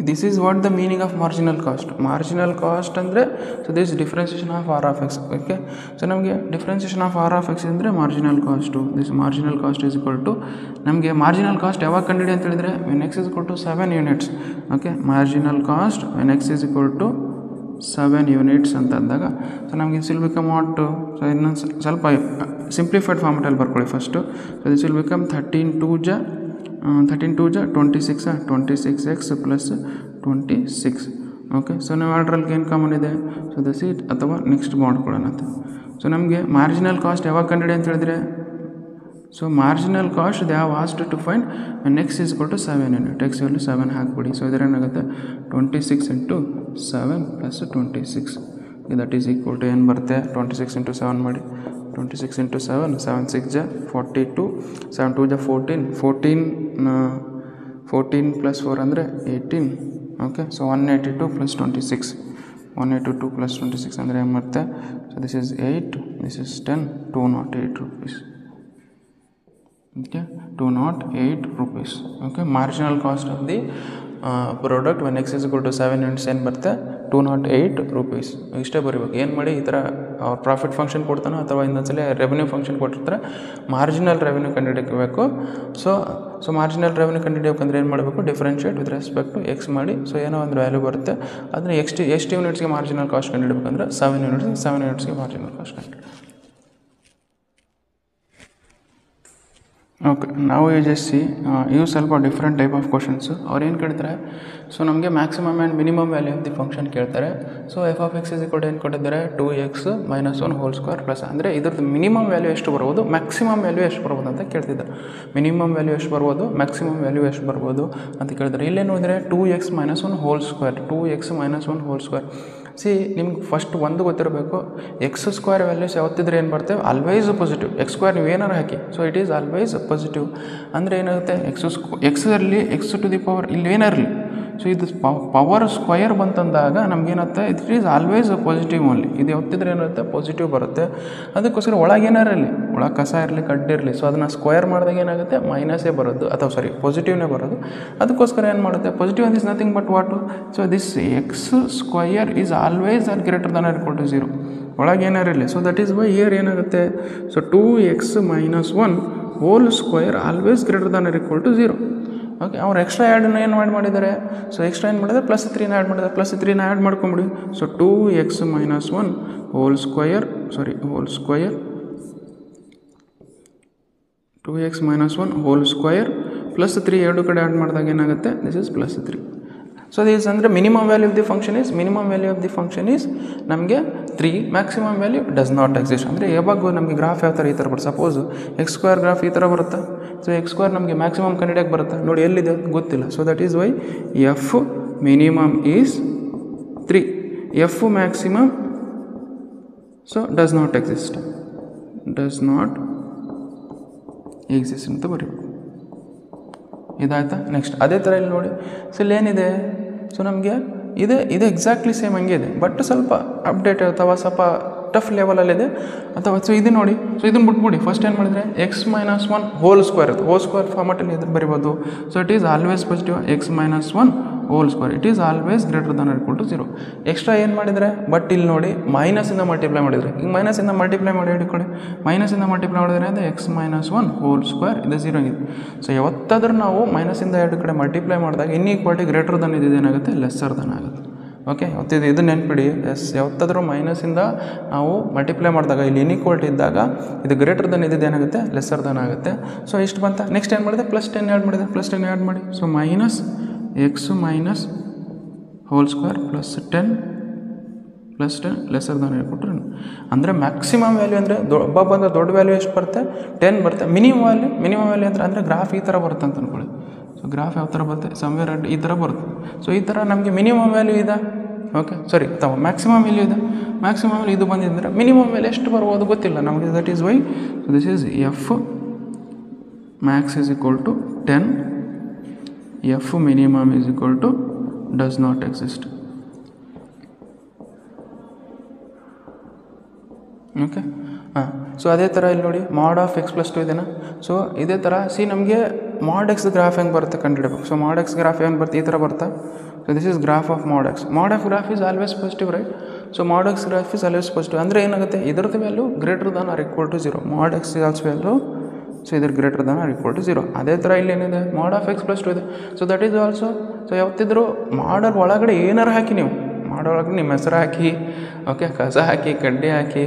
this is what the meaning of marginal cost. Marginal cost ಅಂದರೆ so this differentiation of R of x. Okay, so ನಮಗೆ differentiation of R of x ಅಂದರೆ marginal cost. This marginal cost is equal to ನಮಗೆ marginal cost ಯಾವಾಗ ಕಂಡುಹಿಡಿ ಅಂತ ಹೇಳಿದರೆ when x is equal to 7 units. Okay, marginal cost when x is equal to 7 units ಅಂತ ಅಂದಾಗ so ನಮಗೆ this will become what, so ಇನ್ನೊಂದು ಸ್ವಲ್ಪ ಸಿಂಪ್ಲಿಫೈಡ್ ಫಾರ್ಮೆಟಲ್ಲಿ ಬರ್ಕೊಳ್ಳಿ first. So this will become 13 2 ಜ 26 26x ಪ್ಲಸ್ 26. ಓಕೆ, ಸೊ ನಾವು ಆರ್ಡ್ರಲ್ಲಿ ಏನು ಕಾಮನ್ ಇದೆ ಸೊ ದ ಸೀಟ್ ಅಥವಾ ನೆಕ್ಸ್ಟ್ ಮಾಡ್ಕೊಳ್ಳೋಣ ಅಂತ. ಸೊ ನಮಗೆ ಮಾರ್ಜಿನಲ್ ಕಾಸ್ಟ್ ಯಾವಾಗ ಕಂಡುಹಿಡಿ ಅಂತ ಹೇಳಿದ್ರೆ so marginal cost they have asked to find when x is equal to 7 unit. X value 7 ಹಾಕ್ಬಿಡಿ. ಸೊ ಇದರ ಏನಾಗುತ್ತೆ 26 into 7 plus 26 that is equal to ಏನು ಬರುತ್ತೆ 26 into 7 ಮಾಡಿ 26 into 7 7 6 ಜ 42 7 2 ಜ 14 ಪ್ಲಸ್ 4 ಅಂದರೆ 18. ಓಕೆ, ಸೊ 182 ಪ್ಲಸ್ 26 182 ಪ್ಲಸ್ 26 ಅಂದರೆ ಏನು ಬರುತ್ತೆ so this is 8 this is 10 208 rupees. Okay, 208 rupees. Okay, marginal cost of the product when x is equal to 7 units ಏನು ಬರುತ್ತೆ 208 rupees. ಇಷ್ಟೇ ಬರೀಬೇಕು. ಏನು ಮಾಡಿ ಈ ಥರ ಅವ್ರು ಪ್ರಾಫಿಟ್ ಫಂಕ್ಷನ್ ಕೊಡ್ತಾನೋ ಅಥವಾ ಇನ್ನೊಂದ್ಸಲ ರೆವೆನ್ಯೂ ಫಂಕ್ಷನ್ ಕೊಟ್ಟಿರ್ತಾರೆ ಮಾರ್ಜಿನಲ್ ರೆವೆನ್ಯೂ ಕಂಡುಹಿಡಿಯಬೇಕು. ಸೊ ಮಾರ್ಜಿನಲ್ ರೆವೆನ್ಯೂ ಕಂಡುಹಿಡಿಯೋಕಂದ್ರೆ ಏನು ಮಾಡಬೇಕು differentiate with respect to x ಮಾಡಿ. ಸೊ ಏನೋ ಒಂದು ವ್ಯಾಲ್ಯೂ ಬರುತ್ತೆ ಅದನ್ನು ಎಷ್ಟು ಯೂನಿಟ್ಸ್ಗೆ ಮಾರ್ಜಿನಲ್ ಕಾಸ್ಟ್ ಕಂಡುಹಿಡಬೇಕಂದ್ರೆ 7 unitsಗೆ ಮಾರ್ಜಿನಲ್ ಕಾಸ್ಟ್ ಕಂಡುಹಿಡಿ. ಓಕೆ, ನಾವು ಯು ಜಸ್ಟ್ ಸಿ ಇವು ಸ್ವಲ್ಪ ಡಿಫ್ರೆಂಟ್ ಟೈಪ್ ಆಫ್ ಕ್ವಶನ್ಸು. ಅವ್ರು ಏನು ಕೇಳ್ತಾರೆ ಸೊ ನಮಗೆ maximum and minimum value of the function ಕೇಳ್ತಾರೆ. So f of x is equal ಏನು ಕೊಟ್ಟಿದ್ದಾರೆ 2x - 1 ಹೋಲ್ ಸ್ಕ್ವೇರ್ ಪ್ಲಸ್ ಅಂದರೆ ಇದ್ರದ್ದು ಮಿನಿಮಮ್ ವ್ಯಾಲ್ಯೂ ಎಷ್ಟು ಬರ್ಬೋದು ಮ್ಯಾಕ್ಸಿಮಮ್ ವ್ಯಾಲ್ಯೂ ಎಷ್ಟು ಬರ್ಬೋದು ಅಂತ ಕೇಳ್ತಿದ್ದಾರೆ. ಮಿನಿಮಮ್ ವ್ಯಾಲ್ಯೂ ಎಷ್ಟು ಬರ್ಬೋದು ಮ್ಯಾಕ್ಸಿಮಮ್ ವ್ಯಾಲ್ಯೂ ಎಷ್ಟು ಬರ್ಬೋದು ಅಂತ ಕೇಳ್ತಾರೆ. ಇಲ್ಲೇ ನೋಡಿದರೆ 2x - 1 whole square 2x - 1 whole square. C ನಿಮ್ಗೆ ಫಸ್ಟ್ ಒಂದು ಗೊತ್ತಿರಬೇಕು ಎಕ್ಸ್ ಸ್ಕ್ವೇರ್ ವ್ಯಾಲ್ಯೂಸ್ ಯಾವತ್ತಿದ್ರೆ ಏನು ಬರ್ತೇವೆ ಆಲ್ವೈಸ್ ಪಾಸಿಟಿವ್. ಎಕ್ಸ್ ಸ್ಕ್ವೇರ್ ನೀವು ಏನಾರು ಹಾಕಿ so it is always positive. ಅಂದರೆ ಏನಾಗುತ್ತೆ ಎಕ್ಸ್ ಇರಲಿ ಎಕ್ಸ್ ಟು ದಿ ಪವರ್ ಇಲ್ಲಿ ಏನಿರಲಿ ಸೊ ಇದು ಪವರ್ ಸ್ಕ್ವಯರ್ ಬಂತಂದಾಗ ನಮಗೇನತ್ತೆ it is always positive only. ಇದು ಯಾವತ್ತಿದ್ರೆ ಏನಿರುತ್ತೆ ಪಾಸಿಟಿವ್ ಬರುತ್ತೆ. ಅದಕ್ಕೋಸ್ಕರ ಒಳಗೆ ಏನಾರಿರಲಿ ಒಳಗೆ ಕಸ ಇರಲಿ ಕಡ್ಡಿರಲಿ ಸೊ ಅದನ್ನು ಸ್ಕ್ವಯರ್ ಮಾಡಿದಾಗ ಏನಾಗುತ್ತೆ ಮೈನಸೇ ಬರೋದು ಅಥವಾ ಸಾರಿ ಪಾಸಿಟಿವ್ನೇ ಬರೋದು. ಅದಕ್ಕೋಸ್ಕರ ಏನು ಮಾಡುತ್ತೆ positive is nothing but what so this x square is always are greater than or equal to 0 ಒಳಗೆ ಏನಾರಿರಲಿ. So that is why here ಏನಾಗುತ್ತೆ so 2x - 1 whole square always greater than or equal to 0. Okay, ಅವ್ರು extra ಆ್ಯಡನ್ನು ಏನು ಮಾಡಿದ್ದಾರೆ so extra ಏನು ಮಾಡಿದ್ದಾರೆ +3ನ ಆ್ಯಡ್ ಮಾಡಿದ್ದಾರೆ. +3ನ ಆ್ಯಡ್ ಮಾಡ್ಕೊಂಬಿಡಿ. So 2x - 1 whole square 2x - 1 whole square +3 ಎರಡು ಕಡೆ ಆ್ಯಡ್ ಮಾಡಿದಾಗ ಏನಾಗುತ್ತೆ ದಿಸ್ ಇಸ್ +3. ಸೊ ದಿಸ್ ಅಂದರೆ minimum value of the function is ನಮಗೆ 3. Maximum value does not exist. ಅಂದರೆ ಯಾವಾಗ ನಮಗೆ ಗ್ರಾಫ್ ಯಾವ ಥರ ಈ ಥರ ಬರುತ್ತೆ ಸಪೋಸ್ ಎಕ್ಸ್ ಸ್ಕ್ವೇರ್ ಗ್ರಾಫ್ ಈ ಥರ ಬರುತ್ತೆ. ಸೊ ಎಕ್ಸ್ ಸ್ಕ್ವೇರ್ ನಮಗೆ ಮ್ಯಾಕ್ಸಿಮಮ್ ಕಂಡುಹಿಡಿಯೋಕ್ಕೆ ಬರುತ್ತೆ ನೋಡಿ ಎಲ್ಲಿದೆ ಗೊತ್ತಿಲ್ಲ. So that is y f minimum is 3 f maximum so does not exist ಅಂತ ಬರೀಬೇಕು. ಇದಾಯ್ತಾ. ನೆಕ್ಸ್ಟ್ ಅದೇ ಥರ ಇಲ್ಲಿ ನೋಡಿ ಸೊ ಇಲ್ಲಿ ಏನಿದೆ ಸೊ ನಮಗೆ ಇದು ಎಕ್ಸಾಕ್ಟ್ಲಿ ಸೇಮ್ ಹಂಗೆ ಇದೆ ಬಟ್ ಸ್ವಲ್ಪ ಅಪ್ಡೇಟ್ ಅಥವಾ ಸ್ವಲ್ಪ ಟಫ್ ಲೆವೆಲಲ್ಲಿದೆ ಅಥವಾ ಸೊ ಇದು ನೋಡಿ ಸೊ ಇದನ್ನು ಬಿಟ್ಬಿಡಿ. ಫಸ್ಟ್ ಏನು ಮಾಡಿದರೆ x - 1 ಹೋಲ್ ಸ್ಕ್ವೇರ್ ಫಾರ್ಮೆಟಲ್ಲಿ ಇದನ್ನು ಬರಿಬೋದು. So it is always positive x - 1 whole square it is always greater than or equal to 0. Extra ಏನು ಮಾಡಿದರೆ ಬಟ್ ಇಲ್ಲಿ ನೋಡಿ ಮೈನಸಿಂದ ಮಲ್ಟಿಪ್ಲೈ ಮಾಡಿದರೆ ಈಗ ಮೈನಸಿಂದ ಮಲ್ಟಿಪ್ಲೈ ಮಾಡಿ ಹಿಡ್ಕೊಳ್ಳಿ. ಮೈನಸಿಂದ ಮಲ್ಟಿಪ್ಲೈ ಮಾಡಿದ್ರೆ ಅಂದರೆ x - 1 ಹೋಲ್ ಸ್ಕ್ವೇರ್ ಇದು 0 ಆಗಿದೆ. ಸೊ ಯಾವತ್ತಾದ್ರೂ ನಾವು ಮೈನಸಿಂದ ಎರಡು ಕಡೆ ಮಲ್ಟಿಪ್ಲೈ ಮಾಡಿದಾಗ ಇನ್ಈಕ್ವಾಲಿಟಿ ಗ್ರೇಟರ್ ದನ್ ಏನಾಗುತ್ತೆ ಲೆಸ್ಸರ್ ದನ್ ಆಗುತ್ತೆ. ಓಕೆ, ಇದು ನೆನ್ಪಿಡಿ ಯಾವತ್ತಾದರೂ ಮೈನಸಿಂದ ನಾವು ಮಲ್ಟಿಪ್ಲೈ ಮಾಡಿದಾಗ ಇಲ್ಲಿ ಇನ್ಈಕ್ವಾಲಿಟಿ ಇದ್ದಾಗ ಇದು ಗ್ರೇಟರ್ ದನ್ ಏನಾಗುತ್ತೆ ಲೆಸ್ಸರ್ ದನ್ ಆಗುತ್ತೆ. ಸೊ ಇಷ್ಟು ಬಂತ. ನೆಕ್ಸ್ಟ್ ಏನು ಮಾಡಿದೆ +10 ಆ್ಯಡ್ ಮಾಡಿದೆ. +10 ಆ್ಯಡ್ ಮಾಡಿ. So -x - whole square +10 lesser than ಕೊಟ್ಟರೆ ಅಂದರೆ ಮ್ಯಾಕ್ಸಿಮಮ್ ವ್ಯಾಲ್ಯೂ ಅಂದರೆ ಬಂದ ದೊಡ್ಡ ವ್ಯಾಲ್ಯೂ ಎಷ್ಟು ಬರುತ್ತೆ 10 ಬರುತ್ತೆ. ಮಿನಿಮಮ್ ವ್ಯಾಲ್ಯೂ ಅಂದರೆ ಗ್ರಾಫ್ ಈ ಥರ ಬರುತ್ತೆ ಅಂತ ಅಂದ್ಕೊಳ್ಳಿ. ಸೊ ಗ್ರಾಫ್ ಯಾವ ಥರ ಬರುತ್ತೆ ಸಮ್ವೇರ್ ಈ ಥರ ಬರುತ್ತೆ. ಸೊ ಈ ಥರ ನಮಗೆ ಮಿನಿಮಮ್ ವ್ಯಾಲ್ಯೂ ಇದೆ. ಓಕೆ ಸಾರಿ ಅಥವಾ ಮ್ಯಾಕ್ಸಿಮಮ್ ವ್ಯಾಲ್ಯೂ ಇದೆ. ಮ್ಯಾಕ್ಸಿಮಮ್ ವ್ಯಾಲ್ಯೂ ಇದು ಬಂದಿದ್ದರೆ ಮಿನಿಮಮ್ ವ್ಯಾಲ್ಯೂ ಎಷ್ಟು ಬರ್ಬೋದು ಗೊತ್ತಿಲ್ಲ ನಮಗೆ. That is Y this is f max is equal to 10 f minimum is equal to does not exist. Okay ಹಾಂ. ಸೊ ಅದೇ ಥರ ಇಲ್ಲಿ ನೋಡಿ ಮಾಡ್ ಆಫ್ ಎಕ್ಸ್ ಪ್ಲಸ್ 2 ಇದೆನಾ. ಸೊ ಇದೇ ಥರ ನಮಗೆ ಮಾಡ್ ಎಕ್ಸ್ ಗ್ರಾಫ್ ಹೆಂಗೆ ಬರುತ್ತೆ ಕಂಡುಹಿಡಬೇಕು. ಸೊ ಮಾಡ್ ಎಕ್ಸ್ ಗ್ರಾಫ್ ಏನು ಬರುತ್ತೆ, ಈ ಥರ ಬರ್ತಾ. So this is graph of mod x. Mod of graph is always positive right. So mod x graph is always positive ಅಂದರೆ ಏನಾಗುತ್ತೆ, ಇದರದ್ದು value greater than or equal to 0. Mod x is also value so ಇದ್ರ greater than or equal to 0. ಅದೇ ಥರ ಇಲ್ಲಿ ಏನಿದೆ ಮಾಡ್ of x plus 2 ಇದೆ. So that is also so ಯಾವತ್ತಿದ್ರು ಮಾಡರ್ ಒಳಗಡೆ ಏನಾರು ಹಾಕಿ ನೀವು ಮಾಡೊಳಗಡೆ ನಿಮ್ಮ ಹೆಸರು ಹಾಕಿ, ಓಕೆ, ಕಸ ಹಾಕಿ, ಕಡ್ಡಿ ಹಾಕಿ,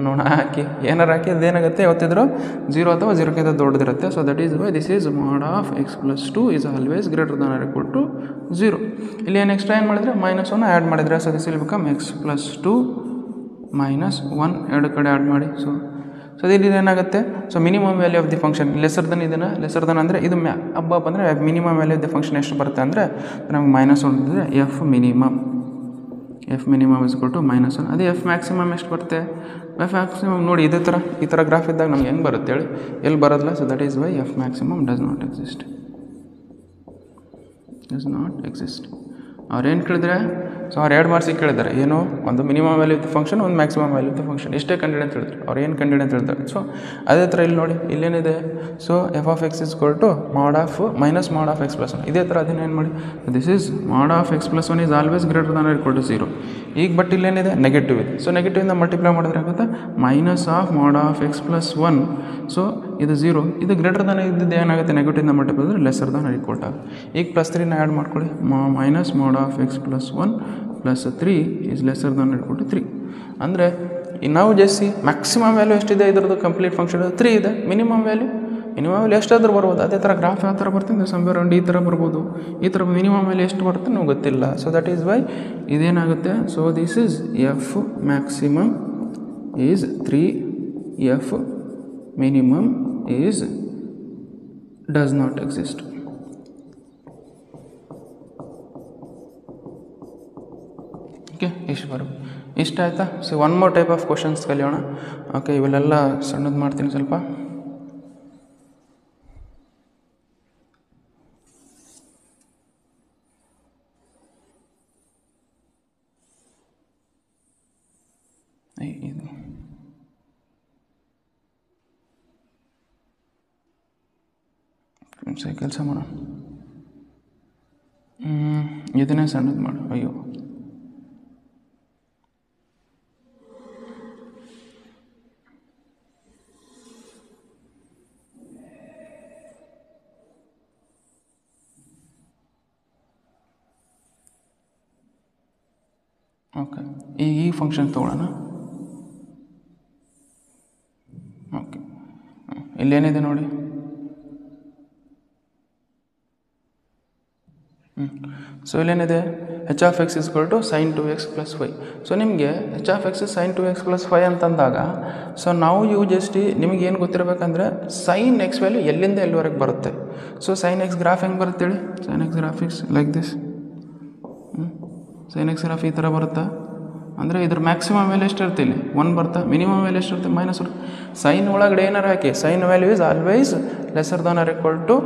ನೋಣ ಹಾಕಿ, ಏನಾರು ಹಾಕಿ ಅದೇನಾಗುತ್ತೆ ಯಾವತ್ತಿದ್ರು 0 ಅಥವಾ 0ಕ್ಕಿಂತ ದೊಡ್ಡದಿರುತ್ತೆ. So that is Y this is mod of x plus 2 is always greater than or equal to 0. ಇಲ್ಲಿ ಏನು ಎಕ್ಸ್ಟ್ರಾ ಏನು ಮಾಡಿದರೆ -1 ಆ್ಯಡ್ ಮಾಡಿದರೆ so this will become x plus 2 -1 ಎರಡು ಕಡೆ ಆ್ಯಡ್ ಮಾಡಿ. ಸೊ ಇಲ್ಲಿ ಏನಾಗುತ್ತೆ, so minimum value of the function lesser than ಇದನ್ನು ಲೆಸರ್ ದನ್ ಅಂದರೆ ಇದು ಹಬ್ಬ ಅಂದರೆ minimum value of the function ಎಷ್ಟು ಬರುತ್ತೆ ಅಂದರೆ ನಮಗೆ -1 ಇದ್ದರೆ f minimum is equal to -1. ಅದೇ ಎಫ್ ಮ್ಯಾಕ್ಸಿಮಮ್ ಎಷ್ಟು ಬರುತ್ತೆ, ಎಫ್ ಮ್ಯಾಕ್ಸಿಮಮ್ ನೋಡಿ ಇದೇ ಥರ ಈ ಥರ ಗ್ರಾಫ್ ಇದ್ದಾಗ ನಮ್ಗೆ ಹೆಂಗೆ ಬರುತ್ತೆ ಹೇಳಿ, ಎಲ್ಲಿ ಬರೋದಿಲ್ಲ. So that is y f maximum does not exist. ಅವ್ರು ಏನು ಕೇಳಿದ್ರೆ, ಸೊ ಅವ್ರು 2 ಮಾರ್ಕ್ಸಿಗೆ ಕೇಳಿದ್ದಾರೆ, ಏನು ಒಂದು minimum value of the function, ಒಂದು maximum value of the function, ಇಷ್ಟೇ ಕಂಡಿಡಿ ಅಂತ ಹೇಳಿದ್ರು. ಅವ್ರು ಏನು ಕಂಡಿಡಿ ಅಂತ ಹೇಳ್ತಾರೆ. ಸೊ ಅದೇ ಥರ ಇಲ್ಲಿ ನೋಡಿ ಇಲ್ಲೇನಿದೆ, so f of x is equal to mod of minus mod of x plus 1. ಇದೇ ಥರ ಅದನ್ನ ಏನು ಮಾಡಿ, this is mod of x plus 1 is always greater than or equal to 0. ಈಗ ಬಟ್ ಇಲ್ಲೇನಿದೆ ನೆಗೆಟಿವ್ ಇದೆ. ಸೊ ನೆಗೆಟಿವಿಂದ ಮಲ್ಟಿಪ್ಲೈ ಮಾಡಿದ್ರೆ ಆಗುತ್ತೆ minus of mod of x plus 1. So ಇದು 0, ಇದು ಗ್ರೇಟರ್ ದಾನ್ ಇದ್ದಿದ್ದು ಏನಾಗುತ್ತೆ, ನೆಗೆಟಿವಿಂದ ಮಲ್ಟಿಪ್ಲೈ ಮಾಡಿದ್ರೆ ಲೆಸರ್ ದಾನ್ ಆರ್ ಈಕ್ವಲ್ ಆಗುತ್ತೆ. ಈಗ +3ನ ಆ್ಯಡ್ ಮಾಡ್ಕೊಳ್ಳಿ, minus mod of x plus 1 plus 3 is lesser than or equal to 3. ಅಂದರೆ ನಾವು ಜಸ್ಟ್ ಮ್ಯಾಕ್ಸಿಮಮ್ ವ್ಯಾಲ್ಯೂ ಎಷ್ಟಿದೆ ಇದರದ್ದು ಕಂಪ್ಲೀಟ್ ಫಂಕ್ಷನ್ 3 ಇದೆ. ಮಿನಿಮಮ್ ವ್ಯಾಲ್ಯೂ ಎಷ್ಟಾದರೂ ಬರ್ಬೋದು. ಅದೇ ಥರ ಗ್ರಾಫ್ ಯಾವ ಥರ ಬರ್ತಿದೆ ಸಂವೇರ್ ಅರೌಂಡ್ ಈ ಥರ ಬರ್ಬೋದು. ಈ ಥರ ಮಿನಿಮಮ್ ವ್ಯಾಲ್ಯೂ ಎಷ್ಟು ಬರುತ್ತೆ ನಮ್ಗೆ ಗೊತ್ತಿಲ್ಲ. ಸೊ ದಟ್ ಈಸ್ ವೈ ಇದೇನಾಗುತ್ತೆ, so this is f maximum is 3, f minimum is does not exist. Okay, ಇಷ್ಟ ಆಯಿತಾ. So one more type of questions ಕಲಿಯೋಣ. ಓಕೆ, ಇವೆಲ್ಲ ಸಣ್ಣದು ಮಾಡ್ತೀನಿ ಸ್ವಲ್ಪ. ಇದು ಕೆಲಸ ಮಾಡೋಣ, ಇದನ್ನೇ ಸಣ್ಣದು ಮಾಡು. ಅಯ್ಯೋ, ಓಕೆ, ಈ ಫಂಕ್ಷನ್ ತೊಗೊಳ್ಳೋಣ. ಓಕೆ, ಇಲ್ಲೇನಿದೆ ನೋಡಿ. ಸೊ ಇಲ್ಲೇನಿದೆ h of x is equal to sine 2x plus 5. So ನಿಮಗೆ h of x sine 2x plus 5 ಅಂತಂದಾಗ ಸೊ ನಾವು ನಿಮಗೆ ಏನು ಗೊತ್ತಿರಬೇಕಂದ್ರೆ ಸೈನ್ ಎಕ್ಸ್ ವ್ಯಾಲ್ಯೂ ಎಲ್ಲಿಂದ ಎಲ್ಲಿವರೆಗೆ ಬರುತ್ತೆ. ಸೊ ಸೈನ್ ಎಕ್ಸ್ ಗ್ರಾಫ್ ಹೆಂಗೆ ಬರುತ್ತೆ ಹೇಳಿ, sine x graphics like this. Sine x graph ಈ ಥರ ಬರುತ್ತಾ ಅಂದರೆ ಇದ್ರ ಮ್ಯಾಕ್ಸಿಮಮ್ ವ್ಯಾಲ್ಯೂ ಎಷ್ಟು ಇರುತ್ತೆ, ಇಲ್ಲಿ 1 ಬರ್ತಾ. ಮಿನಿಮಮ್ ವ್ಯಾಲ್ಯೂ ಎಷ್ಟು ಇರುತ್ತೆ, -1. ಸೈನ್ ಒಳಗಡೆ ಏನಾರು ಹಾಕಿ, sine value is always lesser than or equal to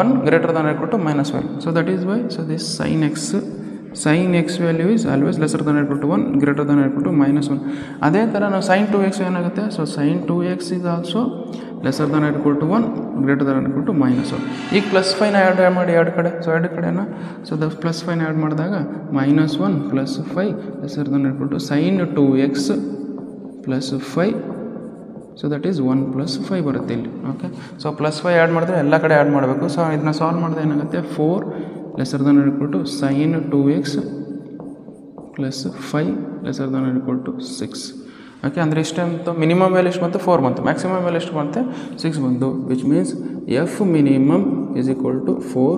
1, greater than or equal to -1. So that is why so this sine x value is always lesser than or equal to 1, greater than or equal to -1. ಅದೇ ಥರ ನಾವು sine 2x ಏನಾಗುತ್ತೆ, so sine 2x is also lesser than or equal to 1, greater than or equal to -1. ಈಗ +5ನ add ಮಾಡಿ ಎರಡು ಕಡೆ. So ಎರಡು ಕಡೆನ ಸೊ +5ನ ಆ್ಯಡ್ ಮಾಡಿದಾಗ -1 + 5 lesser than or equal to sine 2x plus 5. So that is 1 + 5 ಬರುತ್ತೆ ಇಲ್ಲಿ. ಓಕೆ, ಸೊ +5 ಆ್ಯಡ್ ಮಾಡಿದ್ರೆ ಎಲ್ಲ ಕಡೆ ಆ್ಯಡ್ ಮಾಡಬೇಕು. ಸೊ ಇದನ್ನ ಸಾಲ್ವ್ ಮಾಡಿದ್ರೆ ಏನಾಗುತ್ತೆ, 4 lesser than or equal to sine 2x plus 5 lesser than or equal to 6. Okay, ಅಂದರೆ ಇಷ್ಟು ಅಂತ ಮಿನಿಮಮ್ ವ್ಯಾಲ್ಯೂ ಎಷ್ಟು ಬಂತು, 4 ಬಂತು. ಮ್ಯಾಕ್ಸಿಮಮ್ ವ್ಯಾಲ್ಯೂ ಎಷ್ಟು ಬಂತೆ, 6 ಬಂತು. Which means f minimum is equal to 4,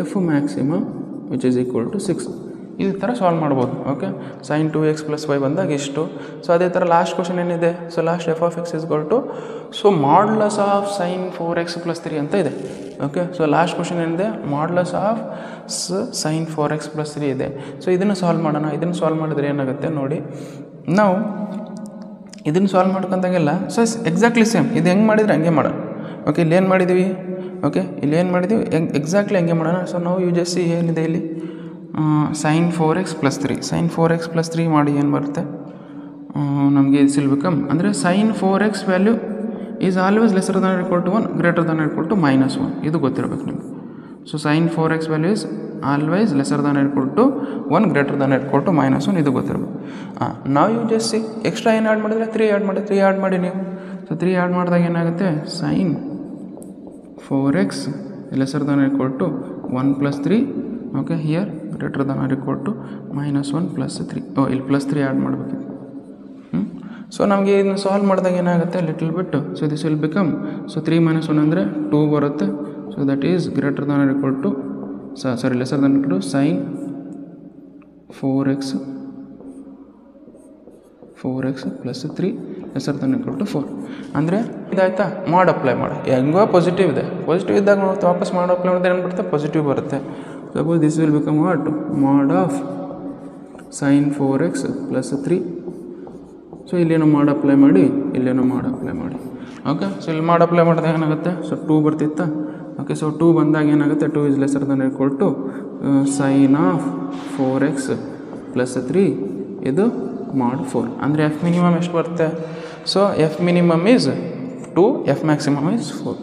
f maximum which is equal to 6. ಈ ಥರ ಸಾಲ್ವ್ ಮಾಡ್ಬೋದು. ಓಕೆ, ಸೈನ್ 2x ಪ್ಲಸ್ 5 ಬಂದಾಗ ಇಷ್ಟು. ಸೊ ಅದೇ ಥರ ಲಾಸ್ಟ್ ಕ್ವಶನ್ ಏನಿದೆ, so last f of x is equal to so modulus of sine 4x + 3 ಅಂತ ಇದೆ. ಓಕೆ, ಸೊ ಲಾಸ್ಟ್ ಕ್ವಶನ್ ಏನಿದೆ, ಮಾಡ್ಲಸ್ ಆಫ್ ಸೈನ್ 4x + 3 ಇದೆ. ಸೊ ಇದನ್ನು ಸಾಲ್ವ್ ಮಾಡೋಣ. ಇದನ್ನು ಸಾಲ್ವ್ ಮಾಡಿದ್ರೆ ಏನಾಗುತ್ತೆ ನೋಡಿ, ನಾವು ಇದನ್ನು ಸಾಲ್ವ್ ಮಾಡ್ಕೊಂಡಾಗೆಲ್ಲ ಸೊ ಎಕ್ಸಾಕ್ಟ್ಲಿ ಸೇಮ್ ಇದು ಹೆಂಗೆ ಮಾಡಿದರೆ ಹಂಗೆ ಮಾಡೋಣ. ಓಕೆ, ಇಲ್ಲಿ ಏನು ಮಾಡಿದ್ದೀವಿ, ಓಕೆ ಇಲ್ಲಿ ಏನು ಮಾಡಿದ್ದೀವಿ ಎಕ್ಸಾಕ್ಟ್ಲಿ ಹಂಗೆ ಮಾಡೋಣ. ಸೊ ನಾವು ಯೂಜಸ್ಸಿ ಏನಿದೆ ಇಲ್ಲಿ ಸೈನ್ 4x + 3 ಮಾಡಿ ಏನು ಬರುತ್ತೆ, ನಮಗೆ ದಿಸ್ ವಿಲ್ ಬಿಕಮ್ ಅಂದರೆ sin 4x value is always lesser than equal to 1 greater than equal to -1 ಇದು ಗೊತ್ತಿರಬೇಕು ನಿಮಗೆ. So sin 4x value is always lesser than equal to 1 greater than equal to -1 ಇದು ಗೊತ್ತಿರಬೇಕು. ನಾವು ಯು ಜಸ್ಟ್ ಸಿ ಎಕ್ಸ್ಟ್ರಾ ಏನು add ಮಾಡಿದರೆ 3 add ಮಾಡಿ ನೀವು. ಸೊ 3 ಆ್ಯಡ್ ಮಾಡಿದಾಗ ಏನಾಗುತ್ತೆ sin 4x lesser than equal to 1 + 3 okay here greater than or equal to -1 + 3 ಇಲ್ಲಿ +3 ಆ್ಯಡ್ ಮಾಡಬೇಕು. ಸೊ ನಮಗೆ ಇದನ್ನು ಸಾಲ್ವ್ ಮಾಡಿದಾಗ ಏನಾಗುತ್ತೆ little bit. So this will become so 3 - 1 ಅಂದರೆ 2 ಬರುತ್ತೆ. So that is greater than or equal to lesser than equal to sin 4x + 3 lesser than equal to 4 ಅಂದರೆ ಇದಾಯ್ತಾ. ಮಾಡಿ ಅಪ್ಲೈ ಮಾಡಿ ಹೆಂಗೋ ಪಾಸಿಟಿವ್ ಇದೆ, ಪಾಸಿಟಿವ್ ಇದ್ದಾಗ ನಾವು ವಾಪಸ್ ಮಾಡಿ ಅಪ್ಲೈ ಮಾಡಿದ್ರೆ ಏನು ಬರುತ್ತೆ ಪಾಸಿಟಿವ್ ಬರುತ್ತೆ. Suppose this will become what mod of sin 4x + 3. So ಇಲ್ಲೇನೋ ಮಾಡಿ ಅಪ್ಲೈ ಮಾಡಿ, ಇಲ್ಲೇನೋ ಮಾಡಿ ಅಪ್ಲೈ ಮಾಡಿ. ಓಕೆ ಸೊ ಇಲ್ಲಿ ಮಾಡಿ ಅಪ್ಲೈ ಮಾಡಿದಾಗ ಏನಾಗುತ್ತೆ ಸೊ 2 ಬರ್ತಿತ್ತಾ. ಓಕೆ ಸೊ 2 ಬಂದಾಗ ಏನಾಗುತ್ತೆ 2 is lesser than equal to sin of 4x + 3 ಇದು mod 4 ಅಂದರೆ ಎಫ್ ಮಿನಿಮಮ್ ಎಷ್ಟು ಬರುತ್ತೆ. So f minimum is 2, f maximum is 4.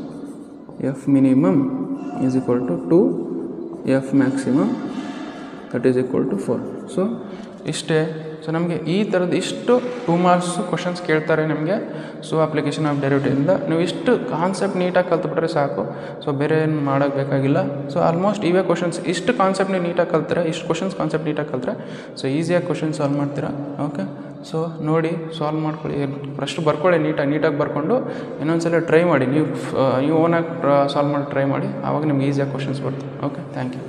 F minimum is equal to 2, f maximum that is equal to 4. So ಇಷ್ಟೇ. So ನಮಗೆ ಈ ಥರದ್ದು ಇಷ್ಟು 2 marks questions ಕೇಳ್ತಾರೆ ನಿಮಗೆ. ಸೊ ಅಪ್ಲಿಕೇಶನ್ ಆಫ್ ಡೆರಿವೇಟಿವಿಂದ ನೀವು ಇಷ್ಟು ಕಾನ್ಸೆಪ್ಟ್ ನೀಟಾಗಿ ಕಲ್ತ್ಬಿಟ್ರೆ ಸಾಕು. ಸೊ ಬೇರೆ ಏನು ಮಾಡೋಕ್ಕೆ ಬೇಕಾಗಿಲ್ಲ. ಸೊ ಆಲ್ಮೋಸ್ಟ್ ಇವೇ ಕ್ವಶನ್ಸ್ ಇಷ್ಟು ಕಾನ್ಸೆಪ್ಟ್ ನೀವು ನೀಟಾಗಿ ಕಲ್ತ್ರೆ, ಇಷ್ಟು ಕ್ವಶನ್ಸ್ ಕಾನ್ಸೆಪ್ಟ್ ನೀಟಾಗಿ ಕಲ್ತ್ರೆ ಸೊ ಈಸಿಯಾಗಿ ಕ್ವಶನ್ ಸಾಲ್ವ್ ಮಾಡ್ತೀರಾ. ಓಕೆ ಸೊ ನೋಡಿ ಸಾಲ್ವ್ ಮಾಡ್ಕೊಳ್ಳಿ, ಫಸ್ಟ್ ಬರ್ಕೊಳ್ಳಿ ನೀಟಾಗಿ ಬರ್ಕೊಂಡು ಇನ್ನೊಂದ್ಸಲ ಟ್ರೈ ಮಾಡಿ. ನೀವು ಓನಾಗಿ ಸಾಲ್ವ್ ಮಾಡಿ ಟ್ರೈ ಮಾಡಿ, ಆವಾಗ ನಿಮ್ಗೆ ಈಸಿಯಾಗಿ ಕ್ವಶನ್ಸ್ ಬರ್ತವೆ. Okay thank you.